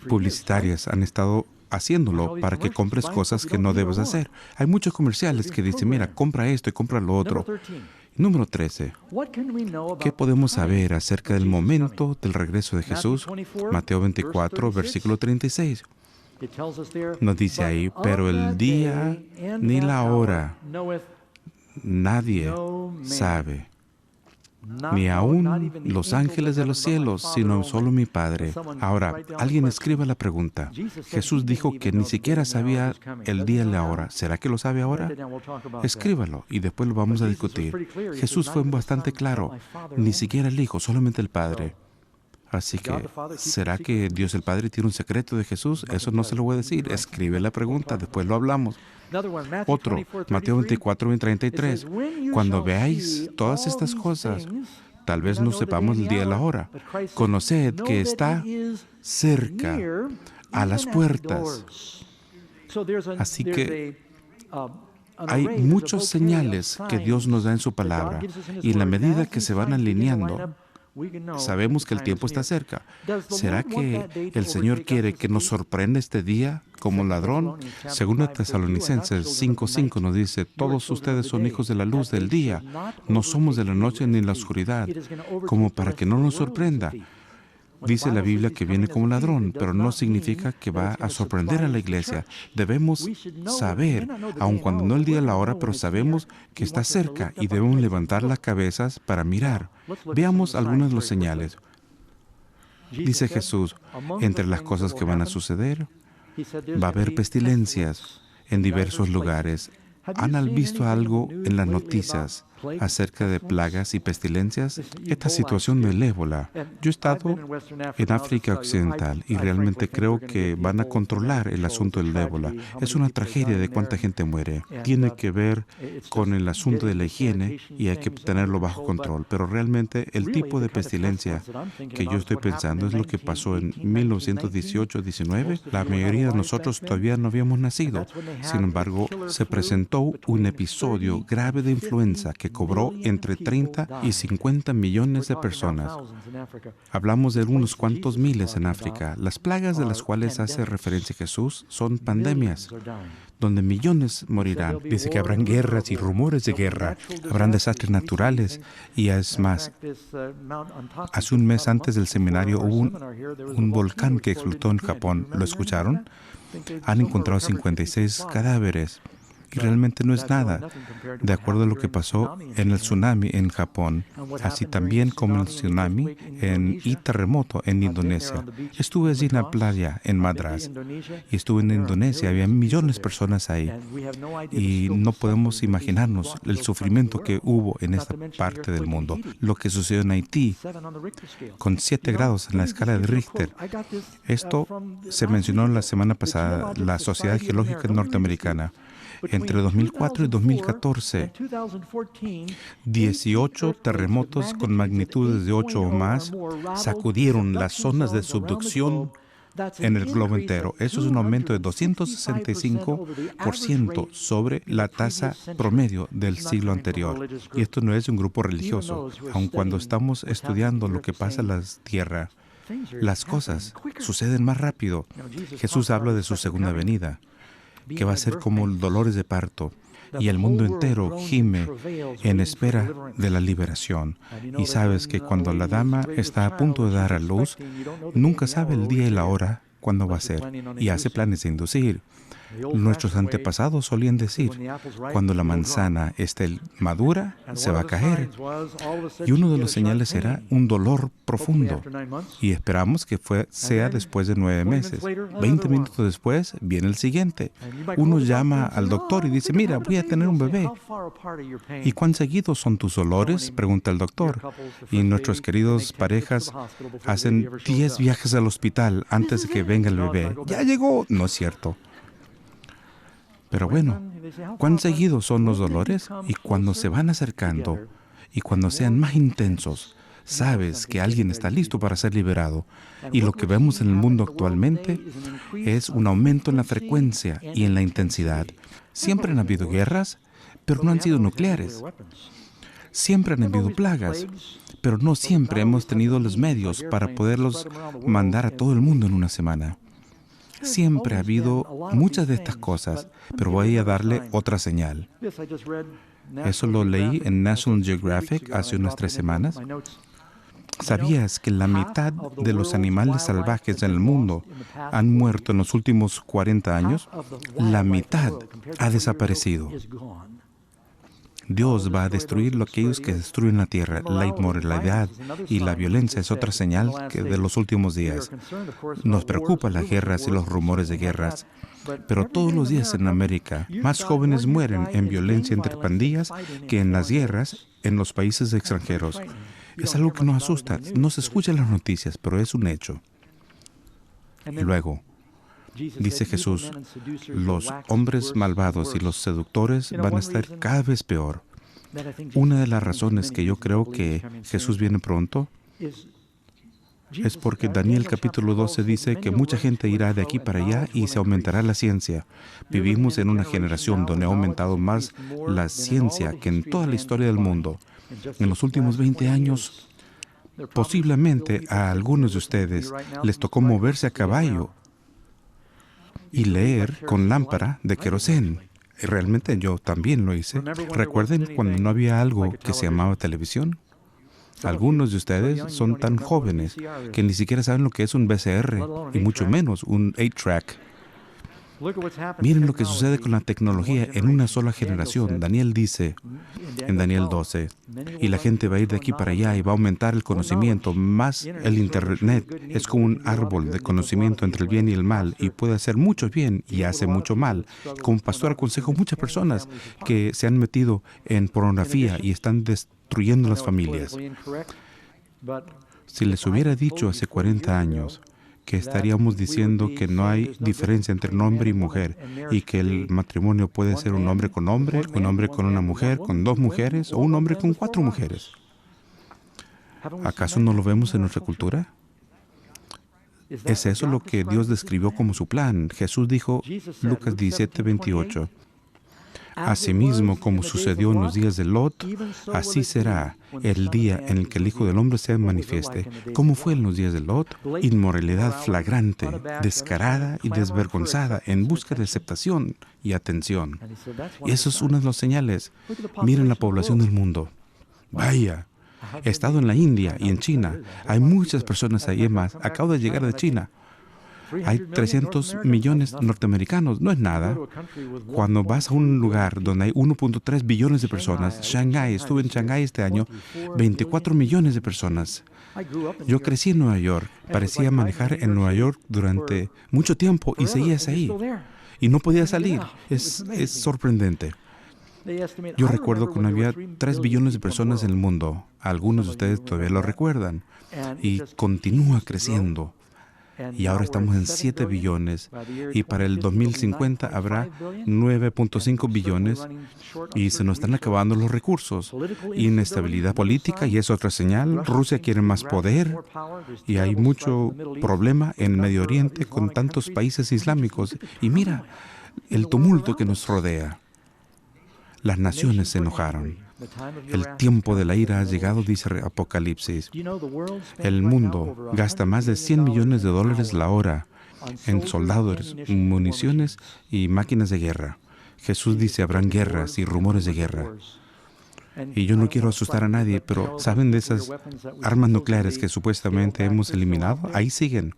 publicitarias han estado haciéndolo para que compres cosas que no debes hacer. Hay muchos comerciales que dicen, mira, compra esto y compra lo otro. Número 13. ¿Qué podemos saber acerca del momento del regreso de Jesús? Mateo 24, versículo 36. Nos dice ahí, pero el día ni la hora nadie sabe, ni aún los ángeles de los cielos, sino solo mi Padre. Ahora, alguien escriba la pregunta. Jesús dijo que ni siquiera sabía el día y la hora. ¿Será que lo sabe ahora? Escríbalo y después lo vamos a discutir. Jesús fue bastante claro. Ni siquiera el Hijo, solamente el Padre. Así que, ¿será que Dios el Padre tiene un secreto de Jesús? Eso no se lo voy a decir. Escribe la pregunta, después lo hablamos. Otro, Mateo 24, 33. Cuando veáis todas estas cosas, tal vez no sepamos el día y la hora. Conoced que está cerca, a las puertas. Así que hay muchas señales que Dios nos da en su palabra. Y en la medida que se van alineando, sabemos que el tiempo está cerca. ¿Será que el Señor quiere que nos sorprenda este día como ladrón? Según Tesalonicenses 5:5 nos dice, todos ustedes son hijos de la luz del día. No somos de la noche ni de la oscuridad, como para que no nos sorprenda. Dice la Biblia que viene como ladrón, pero no significa que va a sorprender a la iglesia. Debemos saber, aun cuando no el día y la hora, pero sabemos que está cerca y debemos levantar las cabezas para mirar. Veamos algunas de las señales. Dice Jesús, entre las cosas que van a suceder, va a haber pestilencias en diversos lugares. ¿Han visto algo en las noticias acerca de plagas y pestilencias? Esta situación del ébola. Yo he estado en África Occidental y realmente creo que van a controlar el asunto del ébola. Es una tragedia de cuánta gente muere. Tiene que ver con el asunto de la higiene y hay que tenerlo bajo control. Pero realmente el tipo de pestilencia que yo estoy pensando es lo que pasó en 1918-19. La mayoría de nosotros todavía no habíamos nacido. Sin embargo, se presentó un episodio grave de influenza que cobró entre 30 y 50 millones de personas. Hablamos de unos cuantos miles en África. Las plagas de las cuales hace referencia Jesús son pandemias, donde millones morirán. Dice que habrán guerras y rumores de guerra, habrán desastres naturales y es más. Hace un mes antes del seminario hubo un volcán que explotó en Japón. ¿Lo escucharon? Han encontrado 56 cadáveres. Y realmente no es nada, de acuerdo a lo que pasó en el tsunami en Japón, así también como el tsunami y terremoto en Indonesia. Estuve allí en la playa en Madras y estuve en Indonesia, había millones de personas ahí y no podemos imaginarnos el sufrimiento que hubo en esta parte del mundo. Lo que sucedió en Haití, con 7 grados en la escala de Richter. Esto se mencionó la semana pasada, la Sociedad Geológica Norteamericana. Entre 2004 y 2014, 18 terremotos con magnitudes de 8 o más sacudieron las zonas de subducción en el globo entero. Eso es un aumento de 265% sobre la tasa promedio del siglo anterior. Y esto no es un grupo religioso. Aun cuando estamos estudiando lo que pasa en la tierra, las cosas suceden más rápido. Jesús habla de su segunda venida, que va a ser como dolores de parto, y el mundo entero gime en espera de la liberación. Y sabes que cuando la dama está a punto de dar a luz, nunca sabe el día y la hora cuándo va a ser, y hace planes de inducir. Nuestros antepasados solían decir, cuando la manzana esté madura, se va a caer. Y uno de los señales era un dolor profundo. Y esperamos que sea después de 9 meses. 20 minutos después, viene el siguiente. Uno llama al doctor y dice, mira, voy a tener un bebé. ¿Y cuán seguidos son tus dolores? Pregunta el doctor. Y nuestros queridos parejas hacen 10 viajes al hospital antes de que venga el bebé. ¡Ya llegó! No es cierto. Pero bueno, ¿cuán seguidos son los dolores? Y cuando se van acercando y cuando sean más intensos, sabes que alguien está listo para ser liberado. Y lo que vemos en el mundo actualmente es un aumento en la frecuencia y en la intensidad. Siempre han habido guerras, pero no han sido nucleares. Siempre han habido plagas, pero no siempre hemos tenido los medios para poderlos mandar a todo el mundo en una semana. Siempre ha habido muchas de estas cosas, pero voy a darle otra señal. Eso lo leí en National Geographic hace unas 3 semanas. ¿Sabías que la mitad de los animales salvajes en el mundo han muerto en los últimos 40 años? La mitad ha desaparecido. Dios va a destruir aquellos que destruyen la tierra. La inmoralidad y la violencia es otra señal de los últimos días. Nos preocupan las guerras y los rumores de guerras. Pero todos los días en América, más jóvenes mueren en violencia entre pandillas que en las guerras en los países extranjeros. Es algo que nos asusta. No se escucha en las noticias, pero es un hecho. Luego, dice Jesús, los hombres malvados y los seductores van a estar cada vez peor. Una de las razones que yo creo que Jesús viene pronto es porque Daniel capítulo 12 dice que mucha gente irá de aquí para allá y se aumentará la ciencia. Vivimos en una generación donde ha aumentado más la ciencia que en toda la historia del mundo. En los últimos 20 años, posiblemente a algunos de ustedes les tocó moverse a caballo y leer con lámpara de querosén. Y realmente yo también lo hice. ¿Recuerden cuando no había algo que se llamaba televisión? Algunos de ustedes son tan jóvenes que ni siquiera saben lo que es un VCR y mucho menos un 8-track. Miren lo que sucede con la tecnología en una sola generación. Daniel dice en Daniel 12, y la gente va a ir de aquí para allá y va a aumentar el conocimiento. Más el Internet es como un árbol de conocimiento entre el bien y el mal y puede hacer mucho bien y hace mucho mal. Como pastor aconsejo a muchas personas que se han metido en pornografía y están destruyendo las familias. Si les hubiera dicho hace 40 años que estaríamos diciendo que no hay diferencia entre un hombre y mujer y que el matrimonio puede ser un hombre con una mujer, con 2 mujeres o un hombre con 4 mujeres. ¿Acaso no lo vemos en nuestra cultura? ¿Es eso lo que Dios describió como su plan? Jesús dijo, Lucas 17:28, asimismo como sucedió en los días de Lot, así será el día en el que el Hijo del Hombre se manifieste. ¿Cómo fue en los días de Lot? Inmoralidad flagrante, descarada y desvergonzada, en busca de aceptación y atención. Y eso es una de las señales. Miren la población del mundo. Vaya, he estado en la India y en China. Hay muchas personas ahí más. Acabo de llegar de China. Hay 300 millones norteamericanos, no es nada. Cuando vas a un lugar donde hay 1.3 billones de personas, Shanghái, estuve en Shanghái este año, 24 millones de personas. Yo crecí en Nueva York, parecía manejar en Nueva York durante mucho tiempo y seguías ahí. Y no podía salir, es sorprendente. Yo recuerdo cuando había 3 billones de personas en el mundo, algunos de ustedes todavía lo recuerdan, y continúa creciendo. Y ahora estamos en 7 billones y para el 2050 habrá 9.5 billones y se nos están acabando los recursos. Inestabilidad política y es otra señal. Rusia quiere más poder y hay mucho problema en Medio Oriente con tantos países islámicos. Y mira el tumulto que nos rodea. Las naciones se enojaron. El tiempo de la ira ha llegado, dice Apocalipsis. El mundo gasta más de $100 millones la hora en soldados, municiones y máquinas de guerra. Jesús dice, habrán guerras y rumores de guerra. Y yo no quiero asustar a nadie, pero ¿saben de esas armas nucleares que supuestamente hemos eliminado? Ahí siguen.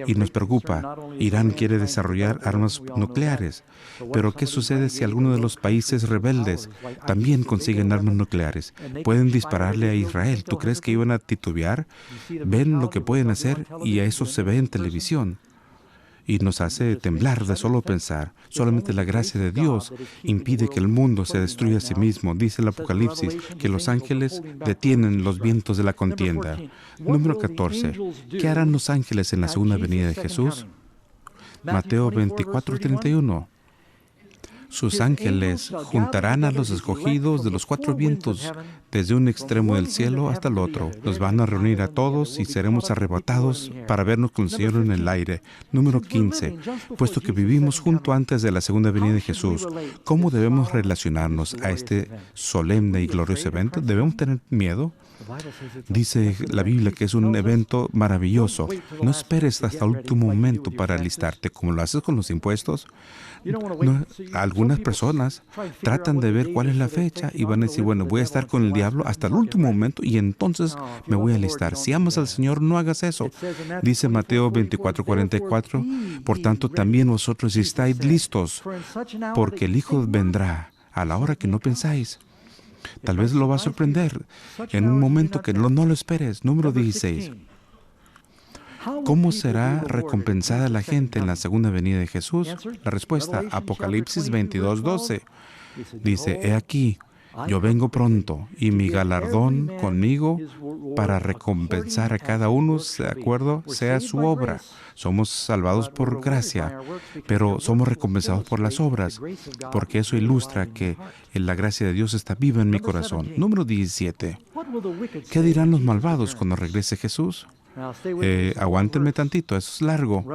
Y nos preocupa. Irán quiere desarrollar armas nucleares. Pero ¿qué sucede si alguno de los países rebeldes también consiguen armas nucleares? Pueden dispararle a Israel. ¿Tú crees que iban a titubear? Ven lo que pueden hacer y a eso se ve en televisión. Y nos hace temblar de solo pensar. Solamente la gracia de Dios impide que el mundo se destruya a sí mismo. Dice el Apocalipsis que los ángeles detienen los vientos de la contienda. Número 14. ¿Qué harán los ángeles en la segunda venida de Jesús? Mateo 24:31. Sus ángeles juntarán a los escogidos de los 4 vientos, desde un extremo del cielo hasta el otro. Los van a reunir a todos y seremos arrebatados para vernos con el Señor en el aire. Número 15. Puesto que vivimos junto antes de la segunda venida de Jesús, ¿cómo debemos relacionarnos a este solemne y glorioso evento? ¿Debemos tener miedo? Dice la Biblia que es un evento maravilloso. No esperes hasta el último momento para alistarte, como lo haces con los impuestos. Algunas personas tratan de ver cuál es la fecha y van a decir, bueno, voy a estar con el diablo hasta el último momento y entonces me voy a alistar. Si amas al Señor, no hagas eso. Dice Mateo 24:44, por tanto también vosotros estáis listos, porque el Hijo vendrá a la hora que no pensáis. Tal vez lo va a sorprender en un momento que no lo esperes. Número 16. ¿Cómo será recompensada la gente en la segunda venida de Jesús? La respuesta, Apocalipsis 22:12. Dice, he aquí, yo vengo pronto, y mi galardón conmigo para recompensar a cada uno de acuerdo sea su obra. Somos salvados por gracia, pero somos recompensados por las obras, porque eso ilustra que la gracia de Dios está viva en mi corazón. Número 17. ¿Qué dirán los malvados cuando regrese Jesús? Aguántenme tantito, eso es largo.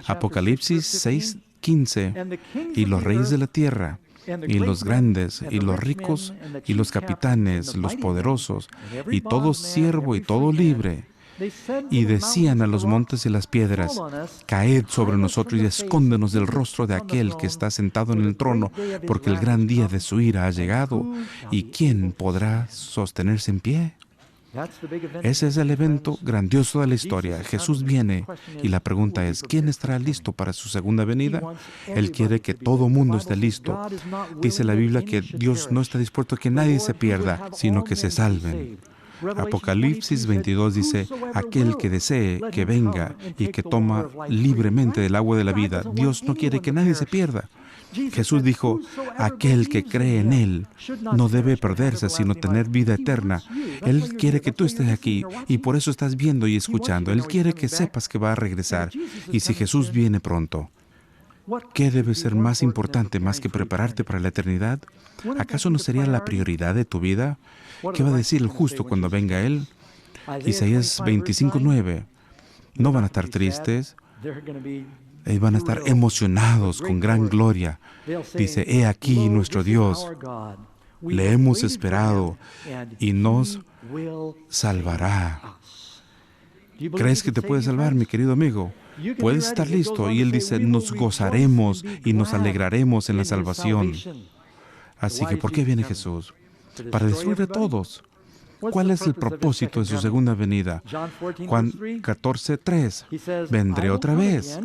Apocalipsis 6:15. Y los reyes de la tierra, y los grandes, y los ricos, y los capitanes, los poderosos, y todo siervo y todo libre, y decían a los montes y las piedras, caed sobre nosotros y escóndenos del rostro de aquel que está sentado en el trono, porque el gran día de su ira ha llegado, y ¿quién podrá sostenerse en pie? Ese es el evento grandioso de la historia. Jesús viene y la pregunta es, ¿quién estará listo para su segunda venida? Él quiere que todo mundo esté listo. Dice la Biblia que Dios no está dispuesto a que nadie se pierda, sino que se salven. Apocalipsis 22 dice, aquel que desee que venga y que toma libremente del agua de la vida. Dios no quiere que nadie se pierda. Jesús dijo, aquel que cree en Él no debe perderse, sino tener vida eterna. Él quiere que tú estés aquí y por eso estás viendo y escuchando. Él quiere que sepas que va a regresar. Y si Jesús viene pronto, ¿qué debe ser más importante más que prepararte para la eternidad? ¿Acaso no sería la prioridad de tu vida? ¿Qué va a decir el justo cuando venga Él? Isaías 25:9. No van a estar tristes. Van a estar emocionados con gran gloria. Dice, he aquí nuestro Dios. Le hemos esperado y nos salvará. ¿Crees que te puede salvar, mi querido amigo? Puedes estar listo. Y Él dice, nos gozaremos y nos alegraremos en la salvación. Así que, ¿por qué viene Jesús? Para destruir a todos. ¿Cuál es el propósito de su segunda venida? Juan 14:3. Vendré otra vez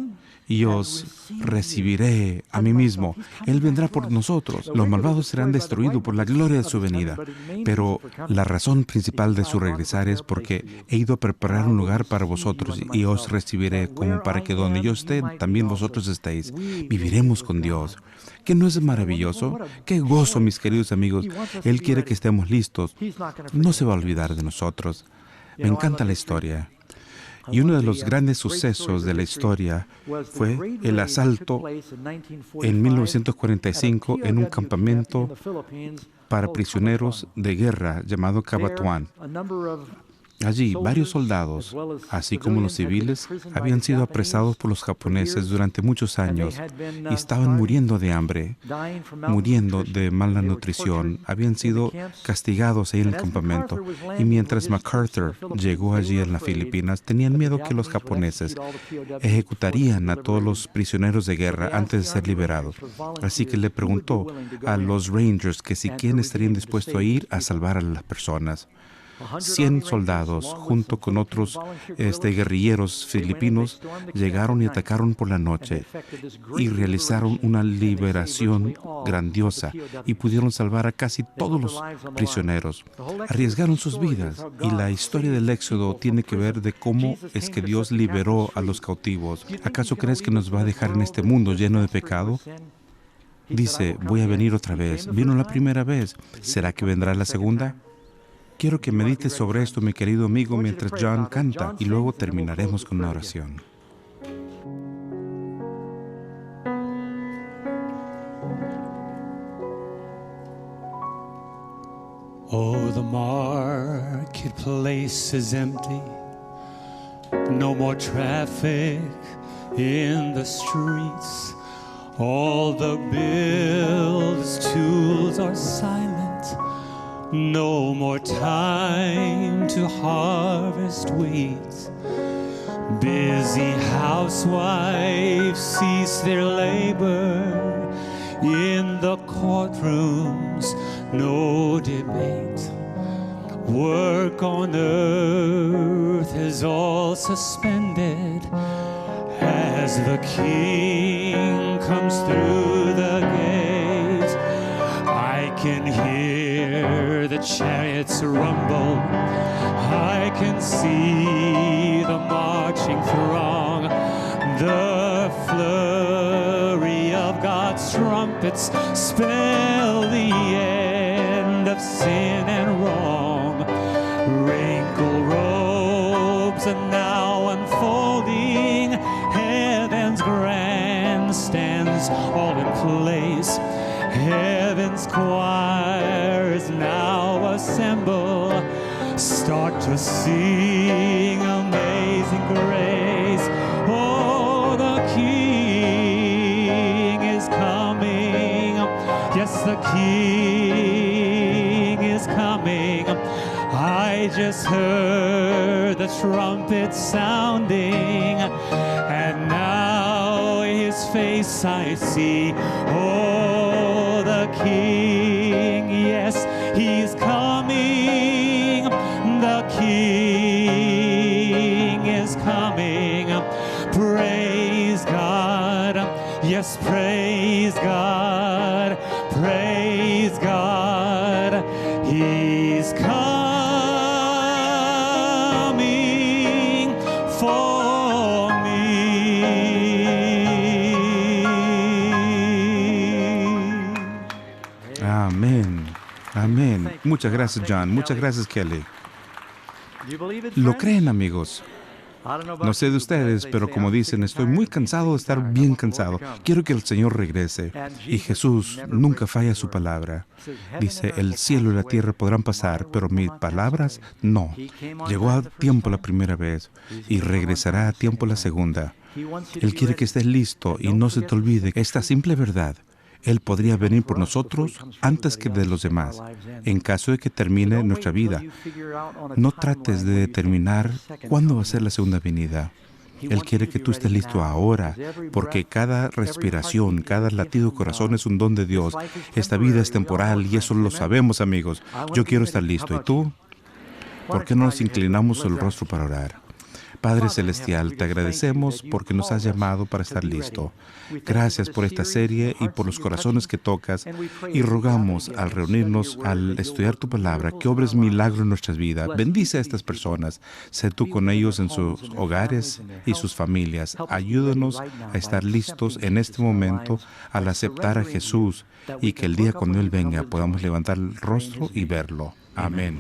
y os recibiré a mí mismo. Él vendrá por nosotros. Los malvados serán destruidos por la gloria de su venida. Pero la razón principal de su regresar es porque he ido a preparar un lugar para vosotros y os recibiré, como para que donde yo esté, también vosotros estéis. Viviremos con Dios. ¿Qué no es maravilloso? ¡Qué gozo, mis queridos amigos! Él quiere que estemos listos. No se va a olvidar de nosotros. Me encanta la historia. Y uno de los grandes sucesos de la historia fue el asalto en 1945 en un campamento para prisioneros de guerra llamado Cabatuán. Allí, varios soldados, así como los civiles, habían sido apresados por los japoneses durante muchos años y estaban muriendo de hambre, muriendo de mala nutrición. Habían sido castigados ahí en el campamento. Y mientras MacArthur llegó allí en las Filipinas, tenían miedo que los japoneses ejecutarían a todos los prisioneros de guerra antes de ser liberados. Así que le preguntó a los Rangers que si quién estarían dispuestos a ir a salvar a las personas. 100 soldados, junto con otros guerrilleros filipinos, llegaron y atacaron por la noche y realizaron una liberación grandiosa y pudieron salvar a casi todos los prisioneros. Arriesgaron sus vidas y la historia del Éxodo tiene que ver de cómo es que Dios liberó a los cautivos. ¿Acaso crees que nos va a dejar en este mundo lleno de pecado? Dice, voy a venir otra vez. Vino la primera vez. ¿Será que vendrá la segunda? Quiero que medites sobre esto, mi querido amigo, mientras John canta y luego terminaremos con una oración. Oh, the marketplace is empty. No more traffic in the streets. All the builders' tools are silent. No more time to harvest weeds. Busy housewives cease their labor. In the courtrooms, no debate. Work on earth is all suspended as the King comes through the gate. I can hear the chariots rumble. I can see the marching throng. The flurry of God's trumpets spell the end of sin and wrong. Wrinkled robes are now unfolding. Heaven's grandstands all in place. Heaven's choirs now assemble. Start to sing Amazing Grace. Oh, the King is coming. Yes, the King is coming. I just heard the trumpet sounding, and now his face I see. Oh, the King, yes, he's coming. The King is coming. Praise God. Yes, praise God. Praise God. He's coming for me. Amén. Amén. Muchas gracias, John. Muchas gracias, Kelly. ¿Lo creen, amigos? No sé de ustedes, pero como dicen, estoy muy cansado de estar bien cansado. Quiero que el Señor regrese. Y Jesús nunca falla su palabra. Dice, el cielo y la tierra podrán pasar, pero mis palabras no. Llegó a tiempo la primera vez y regresará a tiempo la segunda. Él quiere que estés listo y no se te olvide esta simple verdad. Él podría venir por nosotros antes que de los demás, en caso de que termine nuestra vida. No trates de determinar cuándo va a ser la segunda venida. Él quiere que tú estés listo ahora, porque cada respiración, cada latido de corazón es un don de Dios. Esta vida es temporal y eso lo sabemos, amigos. Yo quiero estar listo. ¿Y tú? ¿Por qué no nos inclinamos el rostro para orar? Padre Celestial, te agradecemos porque nos has llamado para estar listo. Gracias por esta serie y por los corazones que tocas, y rogamos al reunirnos, al estudiar tu palabra, que obres milagro en nuestras vidas. Bendice a estas personas. Sé tú con ellos en sus hogares y sus familias. Ayúdanos a estar listos en este momento al aceptar a Jesús, y que el día cuando Él venga podamos levantar el rostro y verlo. Amén.